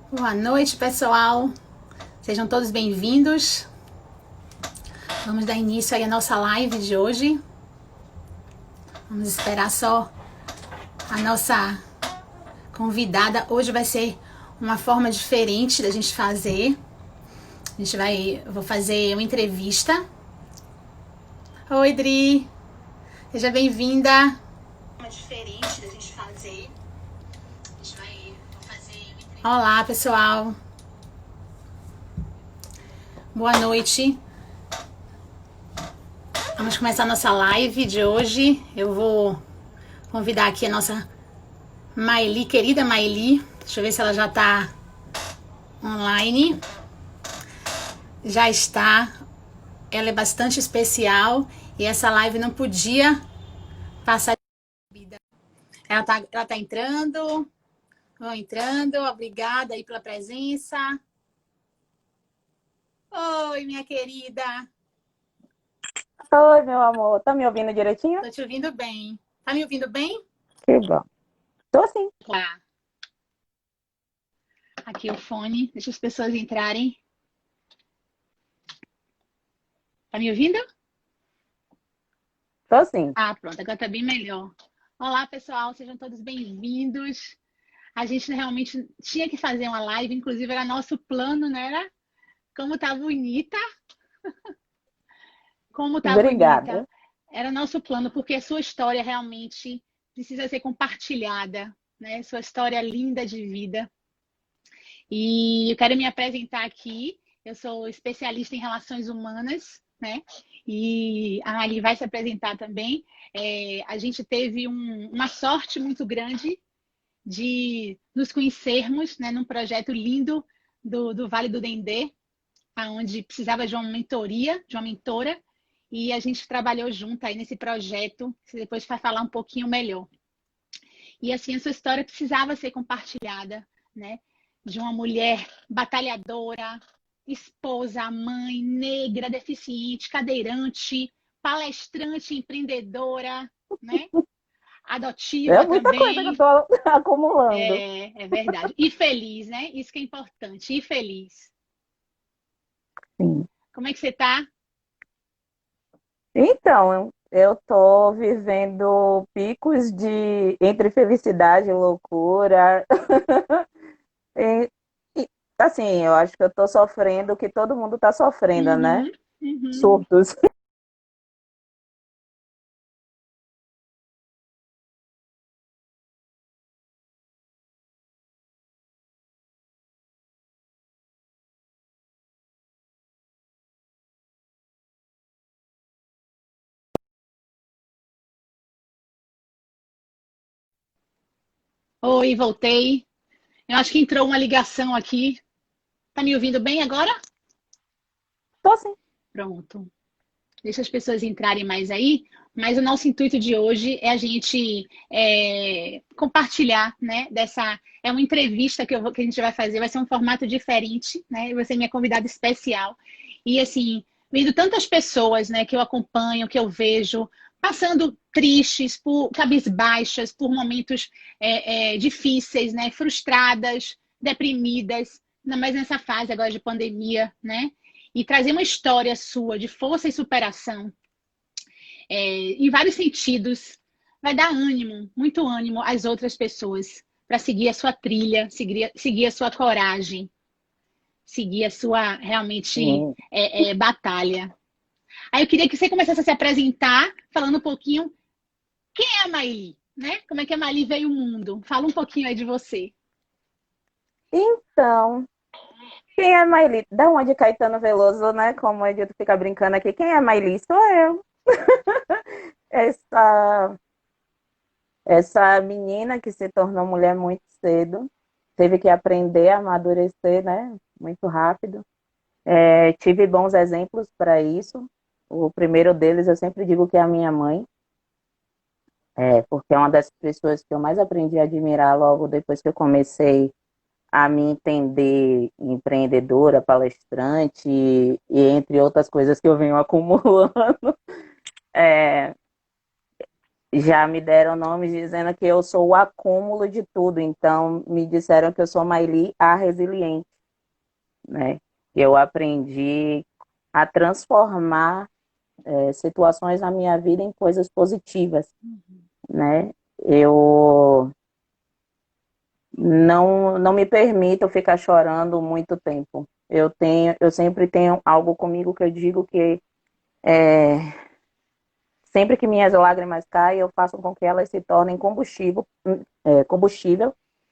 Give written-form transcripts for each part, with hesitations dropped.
Boa noite, pessoal. Sejam todos bem-vindos. Vamos dar início aí à nossa live de hoje. Vamos esperar só a nossa convidada. Hoje vai ser uma forma diferente da gente fazer. Eu vou fazer uma entrevista. Oi, Dri. Seja bem-vinda. Uma diferente da gente fazer. Olá, pessoal. Boa noite. Vamos começar a nossa live de hoje. Eu vou convidar aqui a nossa Maeli, querida Maeli. Deixa eu ver se ela já está online. Já está. Ela é bastante especial e essa live não podia passar de vida. Ela tá entrando. Vão entrando. Obrigada aí pela presença. Oi, minha querida. Oi, meu amor. Tá me ouvindo direitinho? Tô te ouvindo bem. Tá me ouvindo bem? Que bom. Tô sim. Tá. Aqui o fone. Deixa as pessoas entrarem. Tá me ouvindo? Tô sim. Ah, pronto. Agora tá bem melhor. Olá, pessoal. Sejam todos bem-vindos. A gente realmente tinha que fazer uma live. Inclusive, era nosso plano, né? Era como tá bonita. Como tá bonita. Obrigada. Era nosso plano, porque a sua história realmente precisa ser compartilhada, né? Sua história linda de vida. E eu quero me apresentar aqui. Eu sou especialista em relações humanas, né? E a Ali vai se apresentar também. A gente teve uma sorte muito grande de nos conhecermos, né, num projeto lindo do Vale do Dendê, onde precisava de uma mentoria, de uma mentora, e a gente trabalhou junto aí nesse projeto, que depois vai falar um pouquinho melhor. E assim, a sua história precisava ser compartilhada, né? De uma mulher batalhadora, esposa, mãe, negra, deficiente, cadeirante, palestrante, empreendedora, né? É Adotiva muita coisa que eu também. tô acumulando. É verdade. E feliz, né? Isso que é importante. E feliz. Sim. Como é que você tá? Então, eu tô vivendo picos de entre felicidade e loucura. E, assim, eu acho que eu tô sofrendo o que todo mundo tá sofrendo, né? Uhum, uhum. Surtos. Oi, voltei. Eu acho que entrou uma ligação aqui. Tá me ouvindo bem agora? Tô assim. Pronto. Deixa as pessoas entrarem mais aí. Mas o nosso intuito de hoje é a gente compartilhar, né? É uma entrevista que a gente vai fazer, vai ser um formato diferente, né? Você é minha convidada especial. E assim, vendo tantas pessoas, né, que eu acompanho, que eu vejo, passando tristes, por cabisbaixas, por momentos difíceis, né? Frustradas, deprimidas, ainda mais nessa fase agora de pandemia, né? E trazer uma história sua de força e superação, em vários sentidos, vai dar ânimo, muito ânimo às outras pessoas para seguir a sua trilha, seguir a sua coragem, seguir a sua realmente Sim. batalha. Aí eu queria que você começasse a se apresentar, falando um pouquinho quem é a Maíli, né? Como é que a Maíli veio ao mundo? Fala um pouquinho aí de você. Então, quem é Maili? Da onde Caetano Veloso, né? Como o Edito fica brincando aqui. Quem é Maili? Sou eu. Essa, essa menina que se tornou mulher muito cedo, teve que aprender a amadurecer, né? Muito rápido. Tive bons exemplos para isso. O primeiro deles, eu sempre digo que é a minha mãe, porque é uma das pessoas que eu mais aprendi a admirar logo depois que eu comecei a me entender empreendedora, palestrante e entre outras coisas que eu venho acumulando. É, Já me deram nomes dizendo que eu sou o acúmulo de tudo. Então, me disseram que eu sou Maili a resiliente, né? Eu aprendi a transformar situações na minha vida em coisas positivas, né? Eu não me permito ficar chorando muito tempo. Eu sempre tenho algo comigo que eu digo que é, sempre que minhas lágrimas caem, eu faço com que elas se tornem combustível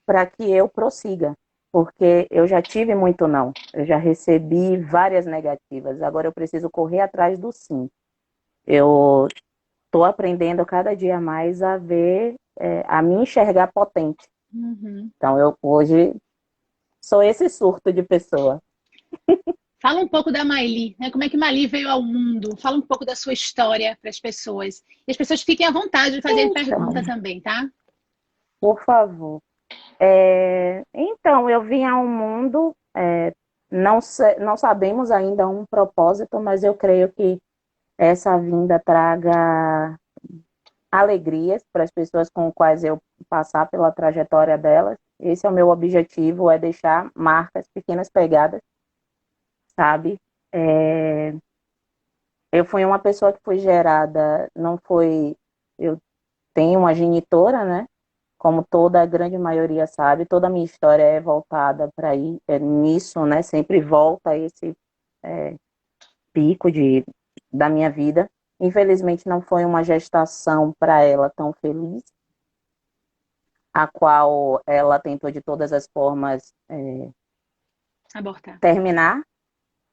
para que eu prossiga. Porque eu já tive muito não, eu já recebi várias negativas, agora eu preciso correr atrás do sim. Eu estou aprendendo cada dia mais a ver, a me enxergar potente. Uhum. Então, eu hoje sou esse surto de pessoa. Fala um pouco da Maili, né? Como é que Maili veio ao mundo? Fala um pouco da sua história para as pessoas. E as pessoas fiquem à vontade de fazer pergunta Então, também, tá? por favor. Então, eu vim ao mundo, não sabemos ainda um propósito, mas eu creio que essa vinda traga alegrias para as pessoas com as quais eu passar pela trajetória delas. Esse é o meu objetivo, é deixar marcas, pequenas pegadas, sabe? É, eu fui uma pessoa que foi gerada, não foi. Eu tenho uma genitora, né? Como toda a grande maioria sabe, toda a minha história é voltada para ir nisso, né? Sempre volta a esse é, pico da minha vida. Infelizmente, não foi uma gestação para ela tão feliz, a qual ela tentou de todas as formas Abortar. terminar,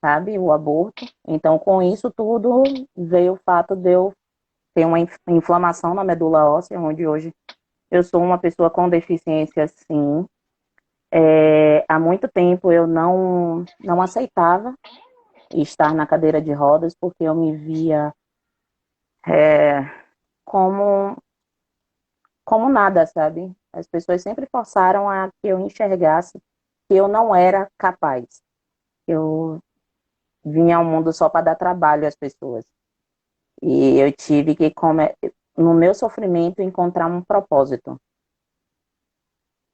sabe, o aborto. Então, com isso tudo, veio o fato de eu ter uma inflamação na medula óssea, onde hoje eu sou uma pessoa com deficiência, sim. Há muito tempo eu não aceitava estar na cadeira de rodas, porque eu me via é, como, como nada, sabe? As pessoas sempre forçaram a que eu enxergasse que eu não era capaz. Eu vinha ao mundo só para dar trabalho às pessoas. E eu tive que, no meu sofrimento, encontrar um propósito.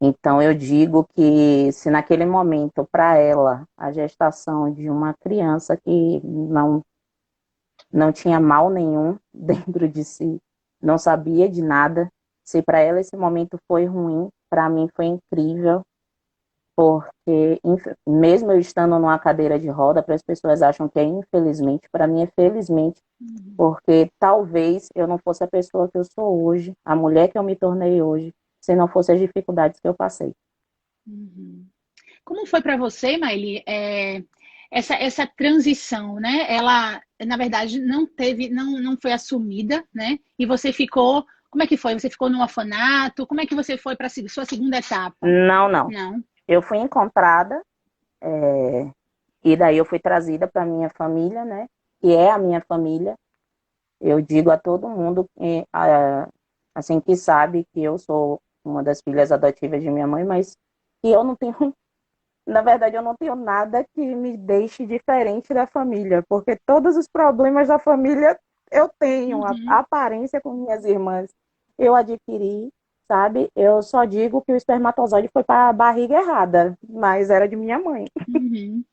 Então, eu digo que se naquele momento, para ela, a gestação de uma criança que não tinha mal nenhum dentro de si, não sabia de nada, se para ela esse momento foi ruim, para mim foi incrível, porque mesmo eu estando numa cadeira de roda, para as pessoas acham que é infelizmente, para mim é felizmente, porque talvez eu não fosse a pessoa que eu sou hoje, a mulher que eu me tornei hoje, se não fosse as dificuldades que eu passei. Uhum. Como foi para você, Maili, essa transição, né? Ela, na verdade, não teve, não foi assumida, né? E você ficou, como é que foi? Você ficou no orfanato? Como é que você foi para a sua segunda etapa? Não, não. Não. Eu fui encontrada, e daí eu fui trazida para minha família, né? Que é a minha família. Eu digo a todo mundo, assim, que sabe que eu sou uma das filhas adotivas de minha mãe, mas que eu não tenho, na verdade, eu não tenho nada que me deixe diferente da família, porque todos os problemas da família eu tenho, a Uhum. aparência com minhas irmãs eu adquiri, sabe? Eu só digo que o espermatozoide foi para a barriga errada, mas era de minha mãe. Uhum.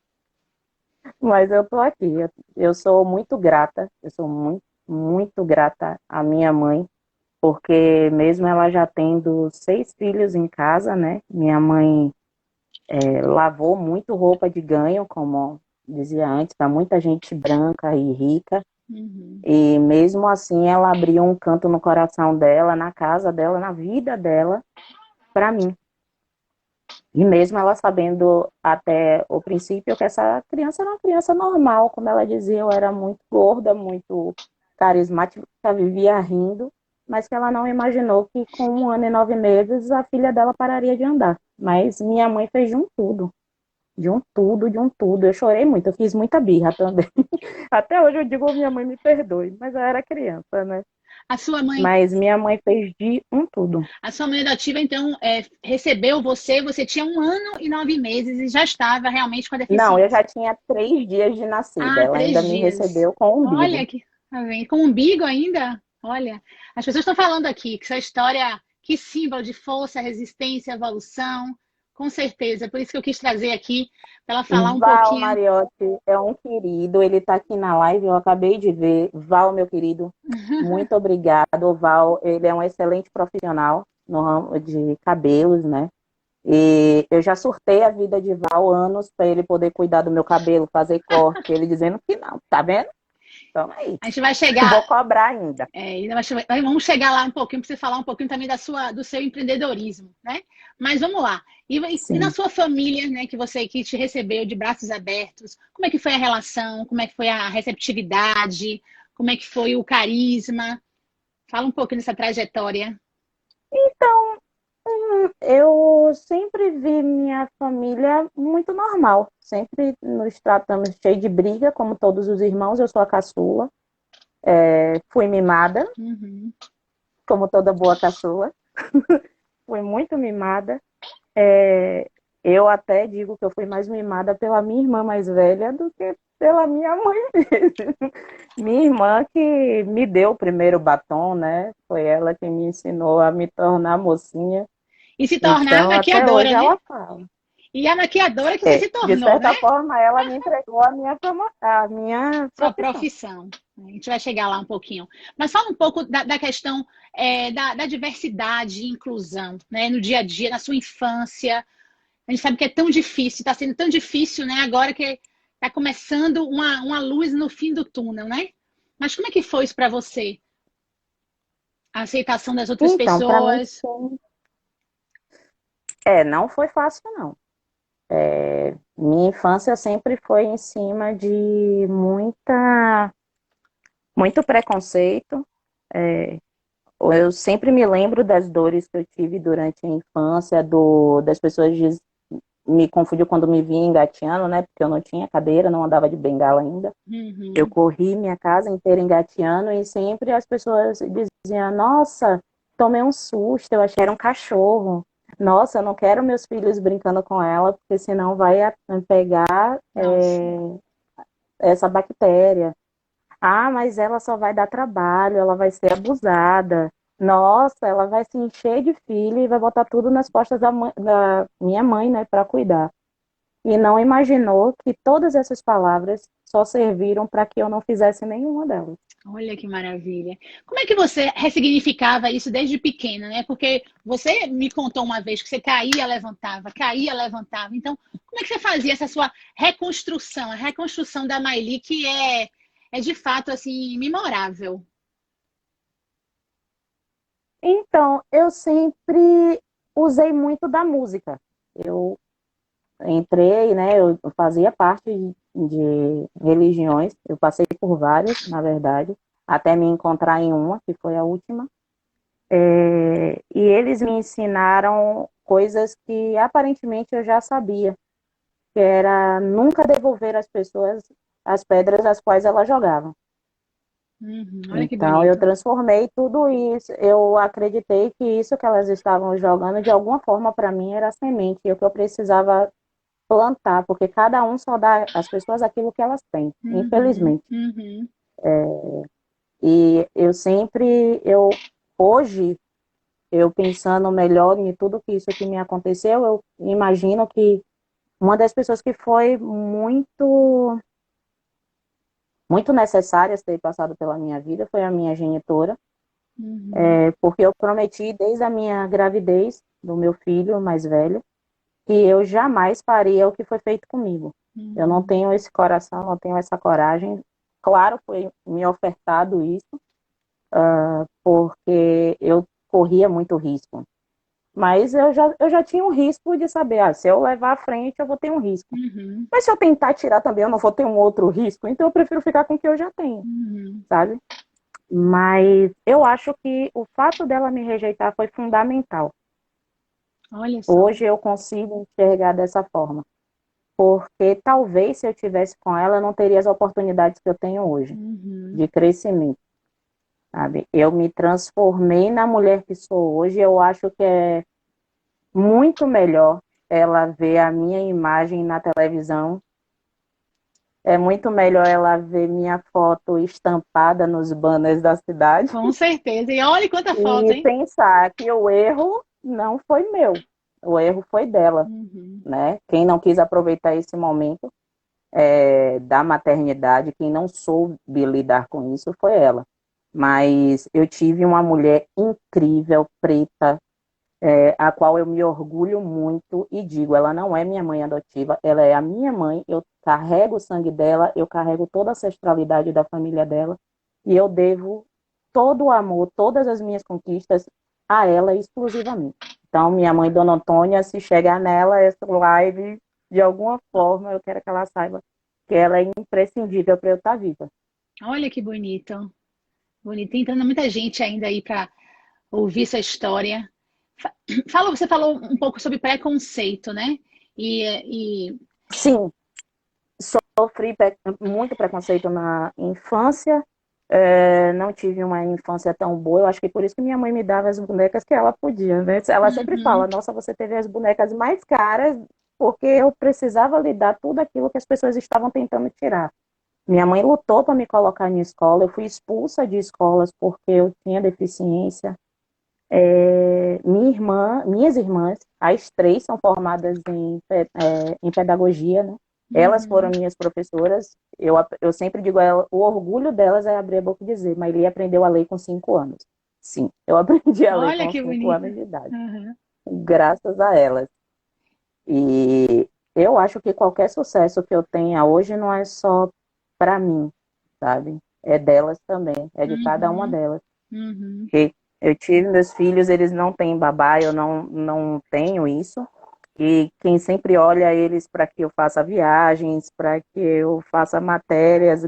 Mas eu tô aqui. Eu sou muito grata, eu sou muito, muito grata à minha mãe, porque mesmo ela já tendo 6 filhos em casa, né? Minha mãe lavou muito roupa de ganho, como dizia antes, para muita gente branca e rica. Uhum. E mesmo assim ela abriu um canto no coração dela, na casa dela, na vida dela, para mim. E mesmo ela sabendo até o princípio que essa criança era uma criança normal, como ela dizia, eu era muito gorda, muito carismática, vivia rindo, mas que ela não imaginou que com 1 ano e 9 meses a filha dela pararia de andar. Mas minha mãe fez de um tudo, de um tudo, de um tudo. Eu chorei muito, eu fiz muita birra também. Até hoje eu digo, minha mãe me perdoe, mas eu era criança, né? A sua mãe, Mas minha mãe fez de um tudo. a sua mãe adotiva, então, recebeu você, você tinha 1 ano e 9 meses e já estava realmente com a Não, eu já deficiência. tinha 3 dias de nascida. Ah, Ela ainda três me dias. recebeu com o Olha umbigo. que, tá vendo? Com umbigo ainda? Olha, as pessoas estão falando aqui que sua história, que símbolo de força, resistência, evolução, com certeza. Por isso que eu quis trazer aqui para ela falar um Val pouquinho. Mariotti é um querido, ele está aqui na live, eu acabei de ver. Val, meu querido, muito obrigado. O Val, ele é um excelente profissional no ramo de cabelos, né? E eu já surtei a vida de Val anos para ele poder cuidar do meu cabelo, fazer corte. Ele dizendo que não, tá vendo? Então aí, A gente vai vou chegar, cobrar ainda. vamos chegar lá um pouquinho para você falar um pouquinho também do seu empreendedorismo, né? Mas vamos lá. E na Sim. sua família, né, que te recebeu de braços abertos, como é que foi a relação? Como é que foi a receptividade? Como é que foi o carisma? Fala um pouquinho dessa trajetória. Então, eu sempre vi minha família muito normal. Sempre nos tratamos cheio de briga, como todos os irmãos. Eu sou a caçula. Fui mimada, Uhum. como toda boa caçula. Fui muito mimada. É, eu até digo que eu fui mais mimada pela minha irmã mais velha do que pela minha mãe mesmo. Minha irmã que me deu o primeiro batom, né? Foi ela que me ensinou a me tornar mocinha. E se tornar Então, até maquiadora, hoje né? ela fala. E a maquiadora que você se De tornou, né? certa forma, ela me entregou a minha Sua profissão. profissão. A gente vai chegar lá um pouquinho. Mas fala um pouco da questão da diversidade e inclusão, né? No dia a dia, na sua infância. A gente sabe que é tão difícil, está sendo tão difícil, né? Agora que está começando uma luz no fim do túnel, né? Mas como é que foi isso para você? A aceitação das outras Então, para mim, pessoas? não foi fácil, não. Minha infância sempre foi em cima de muito preconceito. Eu sempre me lembro das dores que eu tive durante a infância, das pessoas me confundiam quando me vinham engateando, né? Porque eu não tinha cadeira, não andava de bengala ainda. Eu Uhum. corri minha casa inteira engateando e sempre as pessoas diziam: Nossa, tomei um susto, eu achei que era um cachorro. Nossa, eu não quero meus filhos brincando com ela, porque senão vai pegar Nossa, essa bactéria. Ah, mas ela só vai dar trabalho, ela vai ser abusada. Nossa, ela vai se encher de filho e vai botar tudo nas costas da minha mãe, né, para cuidar. E não imaginou que todas essas palavras só serviram para que eu não fizesse nenhuma delas. olha que maravilha. Como é que você ressignificava isso desde pequena, né? Porque você me contou uma vez que você caía, levantava. Então, como é que você fazia essa sua reconstrução, a reconstrução da Maili, que é de fato assim memorável? Então, eu sempre usei muito da música. Eu entrei, né? Eu fazia parte de religiões, eu passei por várias, na verdade, até me encontrar em uma, que foi a última. E eles me ensinaram coisas que aparentemente eu já sabia, que era nunca devolver às pessoas as pedras as quais elas jogavam. Uhum, olha que Então, eu bonito. transformei tudo isso. Eu acreditei que isso que elas estavam jogando, de alguma forma, para mim, era semente, e o que eu precisava plantar, porque cada um só dá às pessoas aquilo que elas têm, Uhum, infelizmente. uhum. E hoje, eu pensando melhor em tudo que isso que me aconteceu, eu imagino que uma das pessoas que foi muito necessárias ter passado pela minha vida foi a minha genitora, Uhum, porque eu prometi desde a minha gravidez do meu filho mais velho que eu jamais faria o que foi feito comigo. Eu não uhum, tenho esse coração, não tenho essa coragem. Claro, foi me ofertado isso, porque eu corria muito risco. Mas eu já tinha um risco de saber, se eu levar à frente, eu vou ter um risco. uhum, Mas se eu tentar tirar também, eu não vou ter um outro risco, então eu prefiro ficar com o que eu já tenho, uhum. sabe? Mas eu acho que o fato dela me rejeitar foi fundamental. Olha só. Hoje eu consigo enxergar dessa forma. Porque talvez se eu tivesse com ela, eu não teria as oportunidades que eu tenho hoje, Uhum. de crescimento, sabe? Eu me transformei na mulher que sou hoje, eu acho que é muito melhor ela ver a minha imagem na televisão É muito melhor ela ver minha foto estampada nos banners da cidade Com certeza. E olha quanta foto, e hein? pensar que o erro não foi meu, o erro foi dela, Uhum. né? Quem não quis aproveitar esse momento da maternidade, quem não soube lidar com isso foi ela. Mas eu tive uma mulher incrível, preta, a qual eu me orgulho muito e digo, ela não é minha mãe adotiva, ela é a minha mãe, eu carrego o sangue dela, eu carrego toda a ancestralidade da família dela e eu devo todo o amor, todas as minhas conquistas a ela exclusivamente. Então, minha mãe, Dona Antônia, se chegar nela, essa live, de alguma forma, eu quero que ela saiba que ela é imprescindível para eu estar viva. Olha que bonito. Bonito. Tem entrando muita gente ainda aí para ouvir sua história. Você falou um pouco sobre preconceito, né? E Sim, sofri muito preconceito na infância, não tive uma infância tão boa, eu acho que por isso que minha mãe me dava as bonecas que ela podia, né? Ela sempre uhum, fala, nossa, você teve as bonecas mais caras, porque eu precisava lidar tudo aquilo que as pessoas estavam tentando tirar. Minha mãe lutou para me colocar em escola, eu fui expulsa de escolas porque eu tinha deficiência. Minhas irmãs, as três são formadas em pedagogia, né? Elas foram uhum. minhas professoras. Eu sempre digo a ela, o orgulho delas é abrir a boca e dizer, mas ele aprendeu a ler com 5 anos. Sim, eu aprendi a ler Olha com que 5 anos bonita. de idade, Uhum, graças a elas. E eu acho que qualquer sucesso que eu tenha hoje não é só para mim, sabe? É delas também, é de cada uma uhum, delas. uhum. Que eu tive meus filhos, eles não têm babá, eu não tenho isso. E quem sempre olha eles para que eu faça viagens, para que eu faça matérias,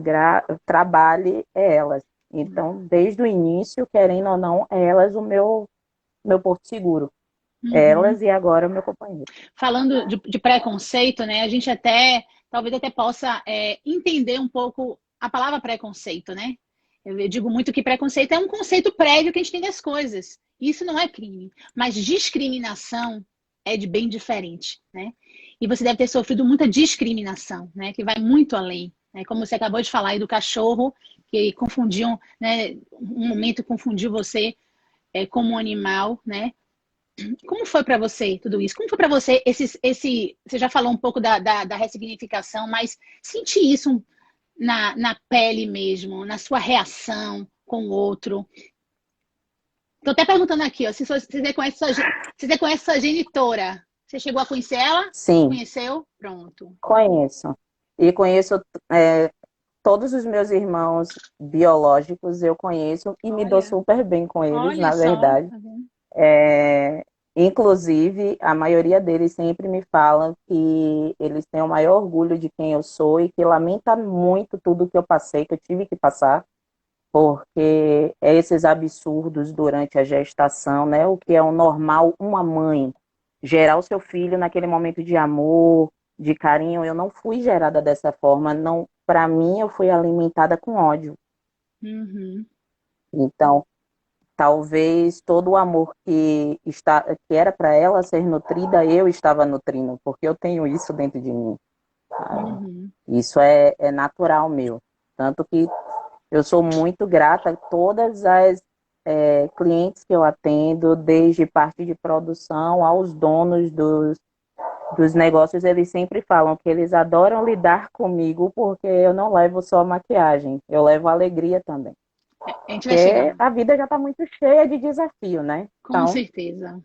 trabalhe, é elas. Então, desde o início, querendo ou não, é elas o meu porto seguro. Uhum. Elas e agora o meu companheiro. Falando de preconceito, né? A gente até, talvez até possa entender um pouco a palavra preconceito, né? Eu digo muito que preconceito é um conceito prévio que a gente tem das coisas. Isso não é crime, mas discriminação é de bem diferente, né? E você deve ter sofrido muita discriminação, né? Que vai muito além, né? Como você acabou de falar aí do cachorro que confundiam, né? Um momento confundiu você como um animal, né? Como foi para você tudo isso? Como foi para você você já falou um pouco da ressignificação, mas sentir isso na pele mesmo, na sua reação com o outro? Tô até perguntando aqui, ó, se você conhece sua genitora. Você chegou a conhecer ela? Sim, Conheceu? Pronto. conheço. E conheço todos os meus irmãos biológicos, eu conheço e me dou Olha, super bem com eles, olha na só. verdade. Tá vendo? É, inclusive, a maioria deles sempre me falam que eles têm o maior orgulho de quem eu sou e que lamenta muito tudo que eu passei, que eu tive que passar, porque é esses absurdos durante a gestação, né? O que é o normal, uma mãe gerar o seu filho naquele momento de amor, de carinho. Eu não fui gerada dessa forma, não. Para mim, eu fui alimentada com ódio. Uhum, Então, talvez todo o amor que era para ela ser nutrida, eu estava nutrindo, porque eu tenho isso dentro de mim. uhum. Isso é natural meu. Tanto que eu sou muito grata a todas as clientes que eu atendo, desde parte de produção aos donos dos negócios, eles sempre falam que eles adoram lidar comigo porque eu não levo só maquiagem, eu levo alegria também. A gente vai Porque chegar. a vida já está muito cheia de desafio, né? Com Então, certeza,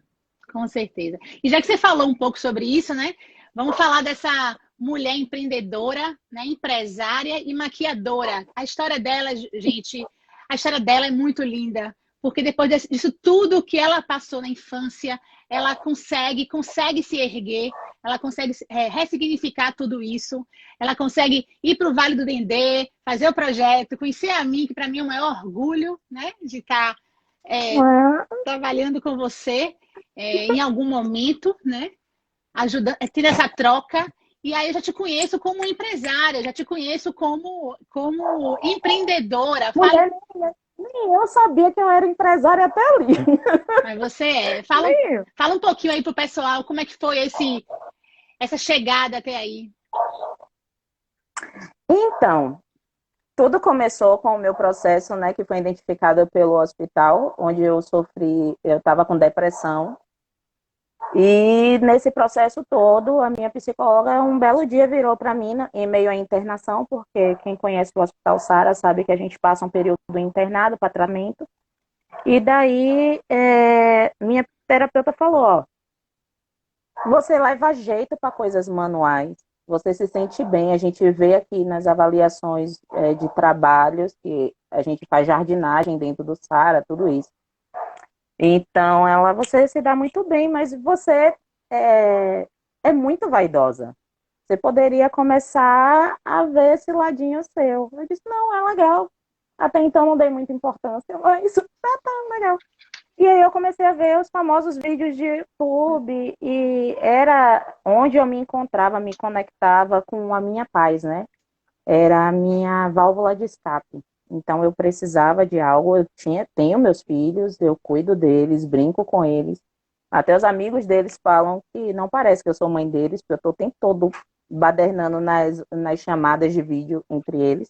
com certeza. E já que você falou um pouco sobre isso, né? Vamos falar dessa mulher empreendedora, né? Empresária e maquiadora. A história dela, gente, a história dela é muito linda, porque depois disso tudo que ela passou na infância, ela consegue se erguer, ela consegue ressignificar tudo isso, ela consegue ir para o Vale do Dendê, fazer o projeto, conhecer a mim, que para mim é um maior orgulho, né? De estar trabalhando com você em algum momento, né? Ajudando, tendo essa troca. E aí eu já te conheço como empresária, já te conheço como empreendedora. mulher, nem eu sabia que eu era empresária até ali. Mas você é. Nem eu. Fala um pouquinho aí pro pessoal como é que foi essa chegada até aí. Então, tudo começou com o meu processo, né, que foi identificado pelo hospital, onde eu estava com depressão. E nesse processo todo, a minha psicóloga, um belo dia, virou para mim, em meio à internação, porque quem conhece o Hospital Sara sabe que a gente passa um período internado para tratamento. E daí, minha terapeuta falou: ó, você leva jeito para coisas manuais, você se sente bem. A gente vê aqui nas avaliações de trabalhos que a gente faz jardinagem dentro do Sara, tudo isso. Então, você se dá muito bem, mas você é muito vaidosa. Você poderia começar a ver esse ladinho seu. Eu disse, não, é legal. Até então não dei muita importância, mas tá legal. E aí eu comecei a ver os famosos vídeos de YouTube e era onde eu me encontrava, me conectava com a minha paz, né? Era a minha válvula de escape. Então eu precisava de algo, tenho meus filhos, eu cuido deles, brinco com eles. Até os amigos deles falam que não parece que eu sou mãe deles, porque eu estou o tempo todo badernando nas chamadas de vídeo entre eles.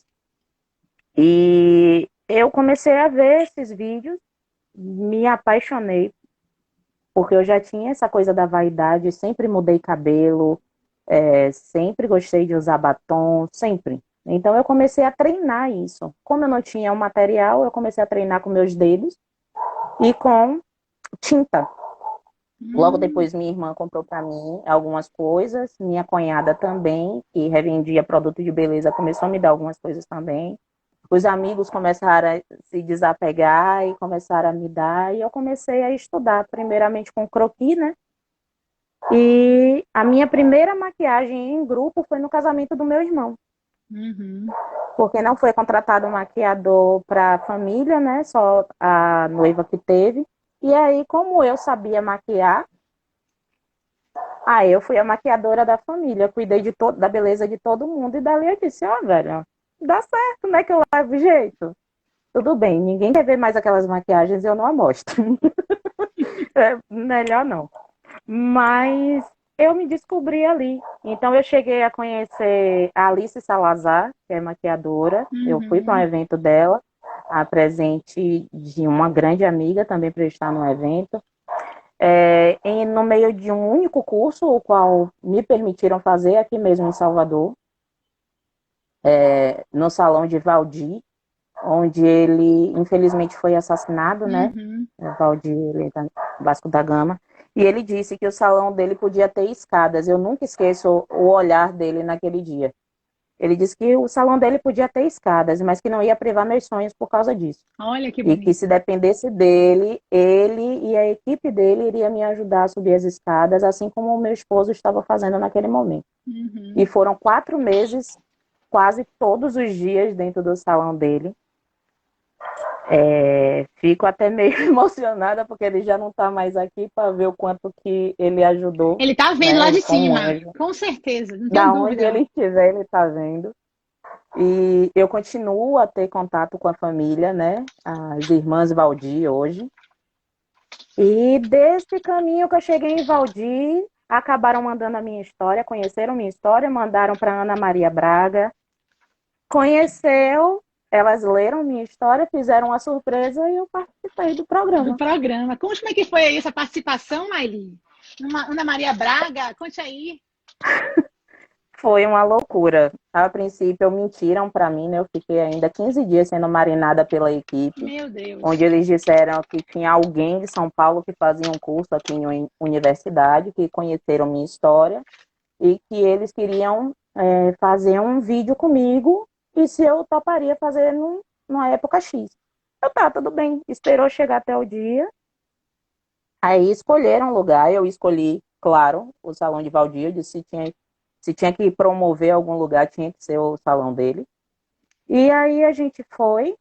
E eu comecei a ver esses vídeos, me apaixonei, porque eu já tinha essa coisa da vaidade, sempre mudei cabelo, sempre gostei de usar batom, sempre. Então eu comecei a treinar isso. Como eu não tinha o material, eu comecei a treinar com meus dedos e com tinta. Logo depois minha irmã comprou para mim algumas coisas, minha cunhada também, que revendia produto de beleza, começou a me dar algumas coisas também. Os amigos começaram a se desapegar e começaram a me dar, e eu comecei a estudar, primeiramente com croquis, né? E a minha primeira maquiagem em grupo foi no casamento do meu irmão. Uhum. Porque não foi contratado um maquiador para a família, né? Só a noiva que teve. E aí, como eu sabia maquiar, aí eu fui a maquiadora da família. Cuidei da beleza de todo mundo. E dali eu disse, ó, velho, dá certo, né? Que eu levo jeito. Tudo bem, ninguém quer ver mais aquelas maquiagens, eu não a mostro. Melhor não. Mas eu me descobri ali. Então eu cheguei a conhecer a Alice Salazar, que é maquiadora. Eu fui para um evento dela, a presente de uma grande amiga também para estar no evento. No meio de um único curso, o qual me permitiram fazer aqui mesmo em Salvador, no salão de Valdir, onde ele infelizmente foi assassinado, né? Valdir, ele é da Vasco da Gama. E ele disse que o salão dele podia ter escadas. Eu nunca esqueço o olhar dele naquele dia. Ele disse que o salão dele podia ter escadas, mas que não ia privar meus sonhos por causa disso. Olha que E que bonito. se dependesse dele, ele e a equipe dele iria me ajudar a subir as escadas, assim como o meu esposo estava fazendo naquele momento. E foram 4 meses, quase todos os dias dentro do salão dele. Fico até meio emocionada porque ele já não está mais aqui para ver o quanto que ele ajudou, Ele tá vendo né? lá Ele de foi um cima, anjo. com certeza, não tenho Da onde dúvida. ele estiver, ele está vendo. E eu continuo a ter contato com a família, né? As irmãs Valdir hoje. E desse caminho que eu cheguei em Valdir, acabaram mandando a minha história, conheceram minha história, mandaram para Ana Maria Braga. Conheceu, elas leram minha história, fizeram uma surpresa e eu participei do Do programa. programa. Conte como é que foi aí essa participação, Maili? Ana Maria Braga, conte aí. Foi uma loucura. A princípio, mentiram para mim, né? Eu fiquei ainda 15 dias sendo marinada pela equipe, Meu Deus. onde eles disseram que tinha alguém de São Paulo que fazia um curso aqui em universidade, que conheceram minha história e que eles queriam fazer um vídeo comigo e se eu toparia fazer numa época X. Tá, tudo bem. Esperou chegar até o dia. Aí escolheram o lugar, eu escolhi, claro, o Salão de Valdir. Eu disse se tinha que promover algum lugar, tinha que ser o salão dele. E aí a gente foi.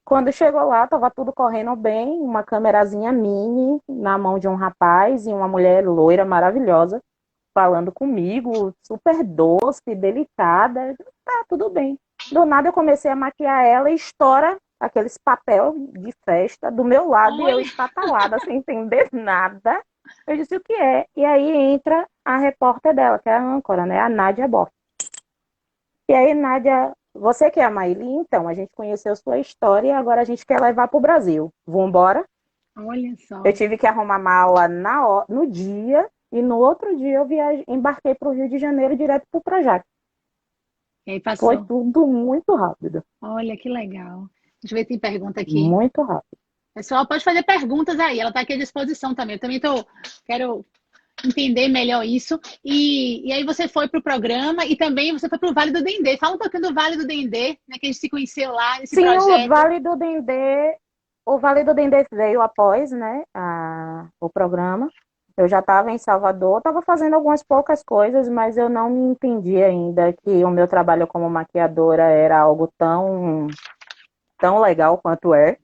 Quando chegou lá, estava tudo correndo bem, uma câmerazinha mini na mão de um rapaz e uma mulher loira maravilhosa falando comigo, super doce, delicada. Tá, tudo bem. Do nada eu comecei a maquiar ela e estoura aqueles papel de festa do meu lado e eu Olha. espatalada, sem entender nada. Eu disse, o que é? E aí entra a repórter dela, que é a âncora, né? A Nádia Boff. E aí, Nádia, você que é a Maíli, então, a gente conheceu sua história e agora a gente quer levar para o Brasil. Vambora? Olha Eu só. tive que arrumar mala no dia e no outro dia eu embarquei para o Rio de Janeiro direto para o Projac. E aí Foi passou. tudo muito rápido, Olha que legal. Deixa eu ver se tem pergunta aqui. muito rápido. Pessoal, pode fazer perguntas aí. Ela está aqui à disposição também. Eu também quero entender melhor isso. E aí você foi para o programa e também você foi para o Vale do Dendê. Fala um pouquinho do Vale do Dendê, né, que a gente se conheceu lá nesse Sim, projeto. O Vale do Dendê veio após, né, o programa. Eu já estava em Salvador, estava fazendo algumas poucas coisas, mas eu não me entendi ainda que o meu trabalho como maquiadora era algo tão legal quanto é.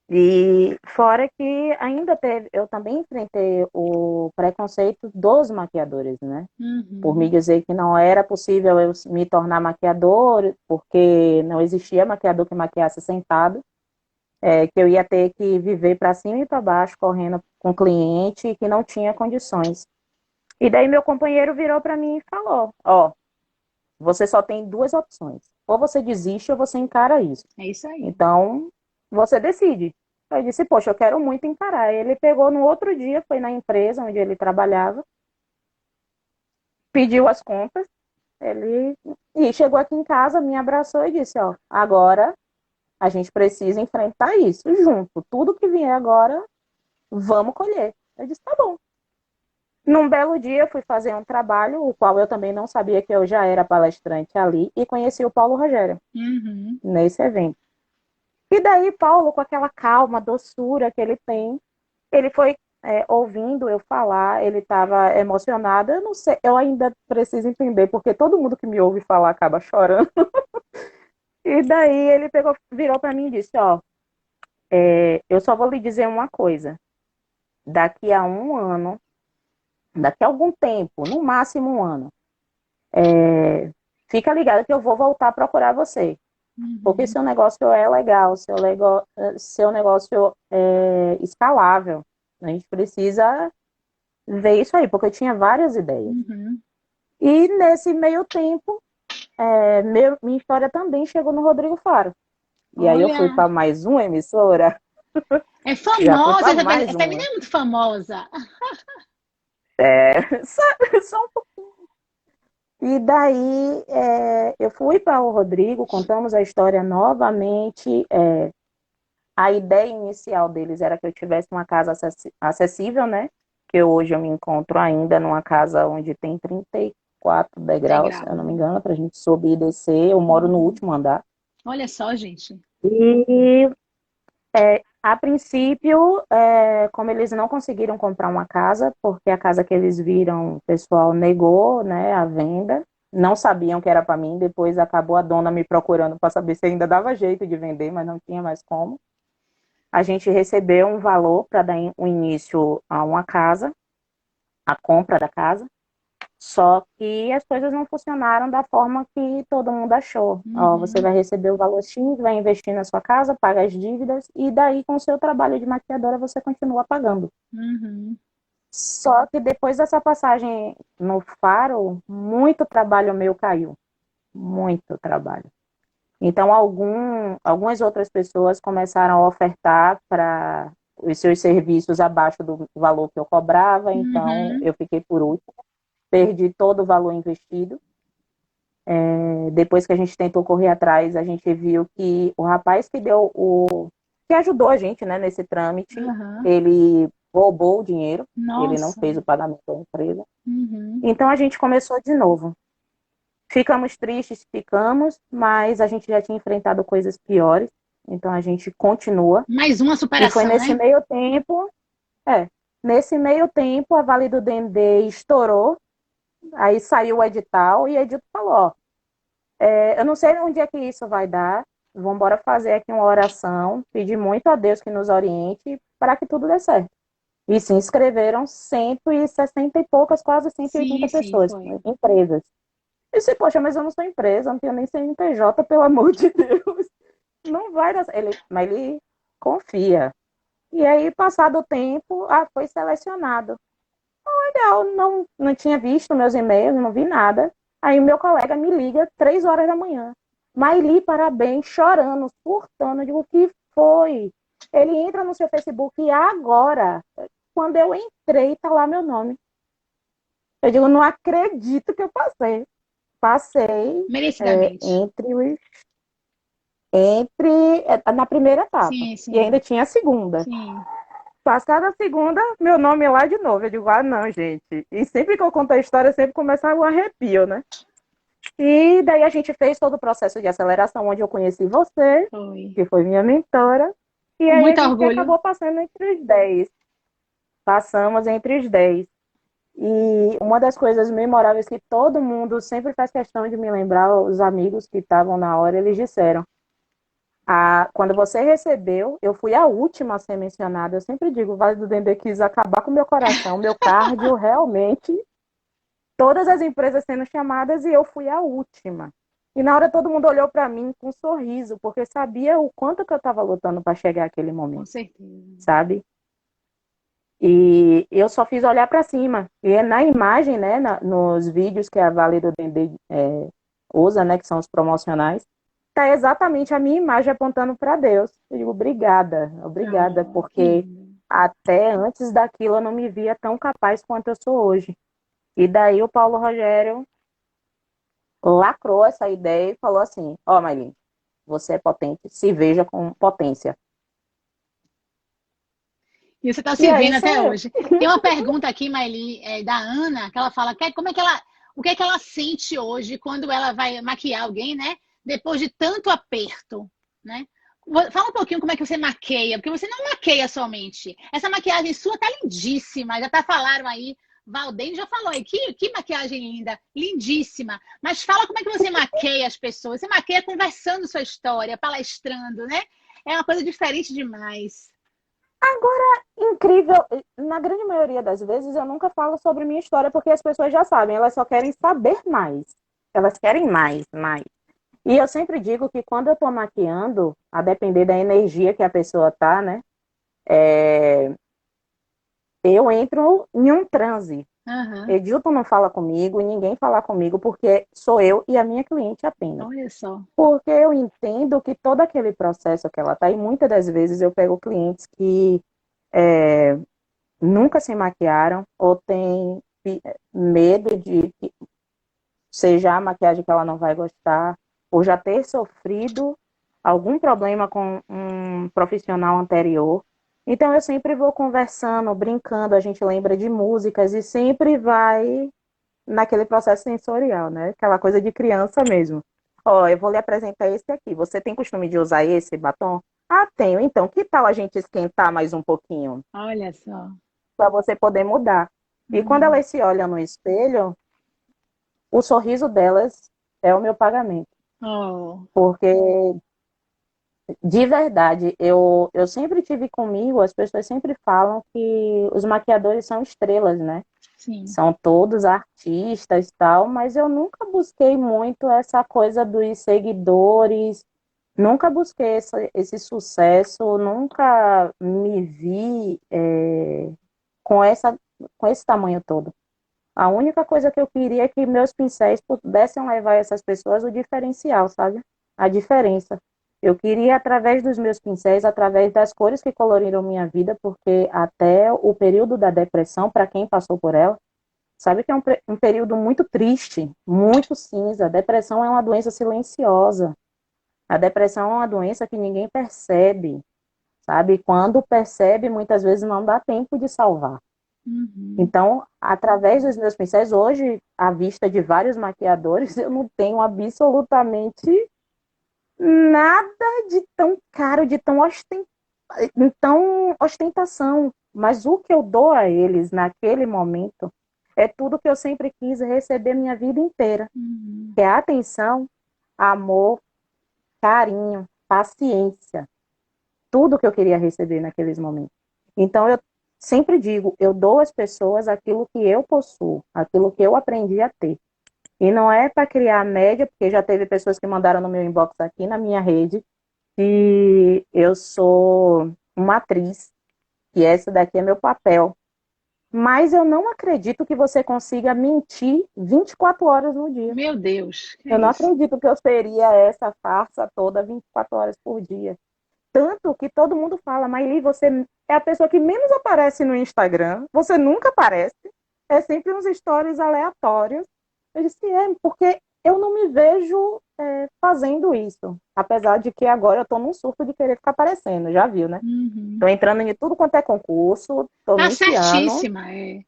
E fora que ainda teve, eu também enfrentei o preconceito dos maquiadores, né? Por me Uhum, dizer que não era possível eu me tornar maquiador, porque não existia maquiador que maquiasse sentado, que eu ia ter que viver para cima e para baixo, correndo com cliente e que não tinha condições. E daí meu companheiro virou para mim e falou: Ó, você só tem duas opções. Ou você desiste ou você encara isso. é isso aí. Então, você decide. Eu disse, poxa, eu quero muito encarar. Ele pegou no outro dia, foi na empresa onde ele trabalhava, pediu as contas, ele e chegou aqui em casa, me abraçou e disse, ó, agora a gente precisa enfrentar isso junto. Tudo que vier agora, vamos colher. Eu disse, tá bom. Num belo dia, eu fui fazer um trabalho, o qual eu também não sabia que eu já era palestrante ali, e conheci o Paulo Rogério Uhum. nesse evento. E daí, Paulo, com aquela calma, doçura que ele tem, ele foi ouvindo eu falar, ele estava emocionado. Eu não sei, eu ainda preciso entender, porque todo mundo que me ouve falar acaba chorando. E daí ele pegou, virou para mim e disse: Ó, eu só vou lhe dizer uma coisa. Daqui a um ano, daqui a algum tempo, no máximo um ano, fica ligado que eu vou voltar a procurar você. Porque Uhum. seu negócio é legal, seu negócio é escalável. A gente precisa ver isso aí, porque eu tinha várias ideias. Uhum. E nesse meio tempo, minha história também chegou no Rodrigo Faro. E aí eu fui Olha, para mais uma emissora, é já fui famosa, para mais essa menina uma. é muito famosa. Só, só um pouco. E daí eu fui para o Rodrigo, contamos a história novamente. A ideia inicial deles era que eu tivesse uma casa acessível, né? Que hoje eu me encontro ainda numa casa onde tem 34 degraus, se eu Degrau. não me engano, para a gente subir e descer. Eu moro no Uhum. último andar. Olha só, gente. E a princípio, como eles não conseguiram comprar uma casa, porque a casa que eles viram, o pessoal negou, né, a venda, não sabiam que era para mim, depois acabou a dona me procurando para saber se ainda dava jeito de vender, mas não tinha mais como. A gente recebeu um valor para dar um início a uma casa, a compra da casa, só que as coisas não funcionaram da forma que todo mundo achou. Ó, você Uhum. vai receber o valor X, vai investir na sua casa, paga as dívidas, e daí com o seu trabalho de maquiadora você continua pagando. Uhum. Só que depois dessa passagem no Faro, muito trabalho meu caiu. Muito trabalho. Então, algumas outras pessoas começaram a ofertar para os seus serviços abaixo do valor que eu cobrava, então Uhum. eu fiquei por último, perdi todo o valor investido. Depois que a gente tentou correr atrás, a gente viu que o rapaz que ajudou a gente, né, nesse trâmite, Uhum. ele roubou o dinheiro, ele não Nossa. fez o pagamento da empresa. Uhum. Então a gente começou de novo. Ficamos tristes, ficamos, mas a gente já tinha enfrentado coisas piores, então a gente continua. Mais uma E foi superação, né? é, nesse meio tempo a Vale do Dendê estourou, aí saiu o edital e o edital falou, ó, eu não sei onde é que isso vai dar, vamos embora fazer aqui uma oração, pedir muito a Deus que nos oriente para que tudo dê certo. E se inscreveram 160 e poucas, quase Sim, 180 sim, pessoas, foi. empresas. Eu disse, poxa, mas eu não sou empresa, não tenho nem CNPJ, pelo amor de Deus. Não vai dar certo. Mas ele confia. E aí, passado o tempo, foi selecionado. Legal, não tinha visto meus e-mails, não vi nada. Aí o meu colega me liga 3 horas da manhã. Maili, parabéns, chorando, surtando. Eu digo, o que foi? Ele entra no seu Facebook e agora, quando eu entrei, tá lá meu nome. Eu digo, não acredito que eu passei. Passei Merecidamente. na primeira etapa. Sim, E ainda sim, tinha a segunda. sim. Passada a segunda, meu nome é lá de novo. Eu digo, ah, não, gente. E sempre que eu conto a história, sempre começa um arrepio, né? E daí a gente fez todo o processo de aceleração, onde eu conheci você, Foi. que foi minha mentora. E Com aí a muito gente orgulho. acabou passando entre os 10. Passamos entre os 10. E uma das coisas memoráveis que todo mundo sempre faz questão de me lembrar, os amigos que estavam na hora, eles disseram: quando você recebeu, eu fui a última a ser mencionada. Eu sempre digo, o Vale do Dendê quis acabar com o meu coração, meu cardio, realmente, todas as empresas sendo chamadas e eu fui a última. E na hora todo mundo olhou para mim com um sorriso, porque sabia o quanto que eu estava lutando para chegar àquele Com momento, certeza. sabe? E eu só fiz olhar para cima. E é na imagem, né, nos vídeos que a Vale do Dendê usa, né, que são os promocionais, tá exatamente a minha imagem apontando para Deus. Eu digo, obrigada, obrigada, Oh, que porque lindo. até antes daquilo eu não me via tão capaz quanto eu sou hoje. E daí o Paulo Rogério lacrou essa ideia e falou assim: ó, Maylin, você é potente, se veja com potência. E você está E se aí vendo sou até eu. hoje. Tem uma pergunta aqui, Maeli, da Ana, que ela fala como é que ela, o que é que ela sente hoje quando ela vai maquiar alguém, né? Depois de tanto aperto, né? Fala um pouquinho como é que você maqueia, porque você não maqueia somente. Essa maquiagem sua tá lindíssima, já tá falaram aí, Valdem já falou aí, que maquiagem linda, lindíssima. Mas fala como é que você maqueia as pessoas. Você maqueia conversando sua história, palestrando, né? É uma coisa diferente demais. Incrível, na grande maioria das vezes eu nunca falo sobre minha história porque as pessoas já sabem, elas só querem saber mais. Elas querem mais, mais. E eu sempre digo que quando eu tô maquiando, a depender da energia que a pessoa tá, né? Eu entro em um transe. Aham. Edilton não fala comigo, ninguém fala comigo, porque sou eu e a minha cliente apenas. Olha só. Porque eu entendo que todo aquele processo que ela está, e muitas das vezes eu pego clientes que nunca se maquiaram ou têm medo de que seja a maquiagem que ela não vai gostar, ou já ter sofrido algum problema com um profissional anterior. Então eu sempre vou conversando, brincando, a gente lembra de músicas e sempre vai naquele processo sensorial, né? Aquela coisa de criança mesmo. Ó, eu vou lhe apresentar esse aqui. Você tem costume de usar esse batom? Ah, tenho. Então, que tal a gente esquentar mais um pouquinho Olha só. para você poder mudar? E quando Hum. elas se olham no espelho, o sorriso delas é o meu pagamento. Oh, Porque, de verdade, eu sempre tive comigo, as pessoas sempre falam que os maquiadores são estrelas, né? sim. São todos artistas e tal, mas eu nunca busquei muito essa coisa dos seguidores, nunca busquei esse sucesso, nunca me vi com com esse tamanho todo. A única coisa que eu queria é que meus pincéis pudessem levar essas pessoas o diferencial, sabe? A diferença. Eu queria, através dos meus pincéis, através das cores que coloriram minha vida, porque até o período da depressão, para quem passou por ela, sabe que é um período muito triste, muito cinza. A depressão é uma doença silenciosa. A depressão é uma doença que ninguém percebe, sabe? Quando percebe, muitas vezes não dá tempo de salvar. Uhum. Então, através dos meus pincéis, hoje, à vista de vários maquiadores, eu não tenho absolutamente nada de tão caro, de tão ostentação. Mas o que eu dou a eles naquele momento é tudo que eu sempre quis receber minha vida inteira, Uhum. que é atenção, amor, carinho, paciência, tudo que eu queria receber naqueles momentos. Então eu sempre digo, eu dou às pessoas aquilo que eu possuo, aquilo que eu aprendi a ter. E não é para criar média, porque já teve pessoas que mandaram no meu inbox aqui na minha rede que eu sou uma atriz, e essa daqui é meu papel. mas eu não acredito que você consiga mentir 24 horas no dia. Meu Deus, que Eu é não isso? acredito que eu seria essa farsa toda 24 horas por dia. Tanto que todo mundo fala, Maili, você é a pessoa que menos aparece no Instagram, você nunca aparece, é sempre uns stories aleatórios. Eu disse, porque eu não me vejo fazendo isso. Apesar de que agora eu estou num surto de querer ficar aparecendo, já viu, né? Uhum. Estou entrando em tudo quanto é concurso, estou Tá me enfiando. certíssima, é.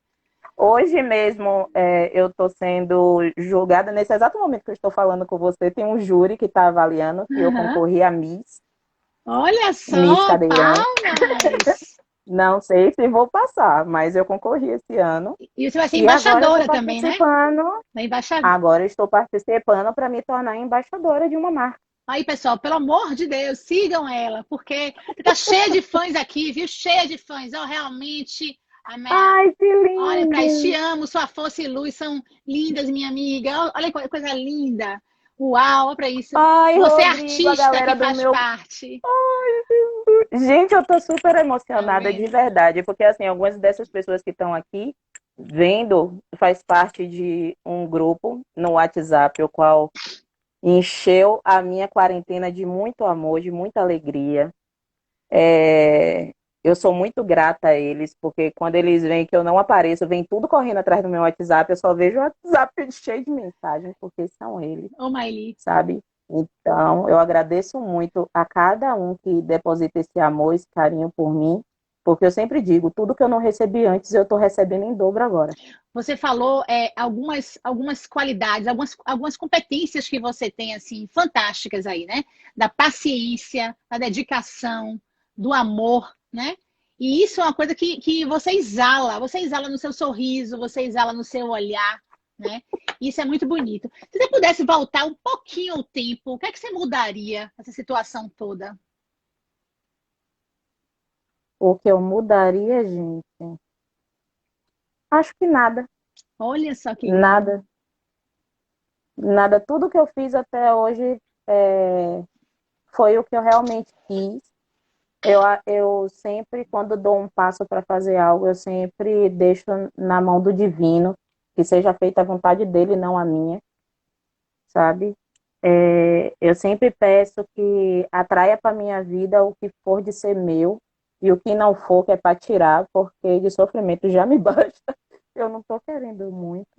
Hoje mesmo eu estou sendo julgada, nesse exato momento que eu estou falando com você, tem um júri que está avaliando que eu Aham. concorri a Olha Miss só, Cadeirante. palmas! Não sei se vou passar, mas eu concorri esse ano. E você vai ser E agora eu estou embaixadora também, né? participando. Da embaixadora. Agora eu estou participando para me tornar embaixadora de uma marca. Aí, pessoal, pelo amor de Deus, sigam ela, porque tá cheia de fãs aqui, viu? Cheia de fãs. Eu realmente, a minha, Ai, que olha para isso, te lindo! amo, sua força e luz são lindas, minha amiga. Olha que coisa linda. Uau, olha para isso. Ai, Você é Rodrigo, a artista que galera do faz meu. parte. Gente, eu tô super Tá emocionada de vendo? verdade, porque assim, algumas dessas pessoas que estão aqui vendo faz parte de um grupo no WhatsApp, o qual encheu a minha quarentena de muito amor, de muita alegria. É, eu sou muito grata a eles, porque quando eles veem que eu não apareço, vem tudo correndo atrás do meu WhatsApp, eu só vejo o WhatsApp cheio de mensagens, porque são eles, Ô, Maili. sabe? Então, eu agradeço muito a cada um que deposita esse amor, esse carinho por mim, porque eu sempre digo, tudo que eu não recebi antes, eu estou recebendo em dobro agora. Você falou algumas qualidades, algumas competências que você tem, assim, fantásticas aí, né? Da paciência, da dedicação, do amor, né? E isso é uma coisa que você exala no seu sorriso, você exala no seu olhar, né? Isso é muito bonito. Se você pudesse voltar um pouquinho ao tempo, o que é que você mudaria nessa situação toda? O que eu mudaria, gente? Acho que nada, Olha só que lindo. nada, nada. Tudo que eu fiz até hoje foi o que eu realmente quis. Eu sempre, quando dou um passo para fazer algo, eu sempre deixo na mão do divino, que seja feita a vontade dele, não a minha, sabe? Eu sempre peço que atraia para minha vida o que for de ser meu e o que não for, que é para tirar, porque de sofrimento já me basta. Eu não estou querendo muito,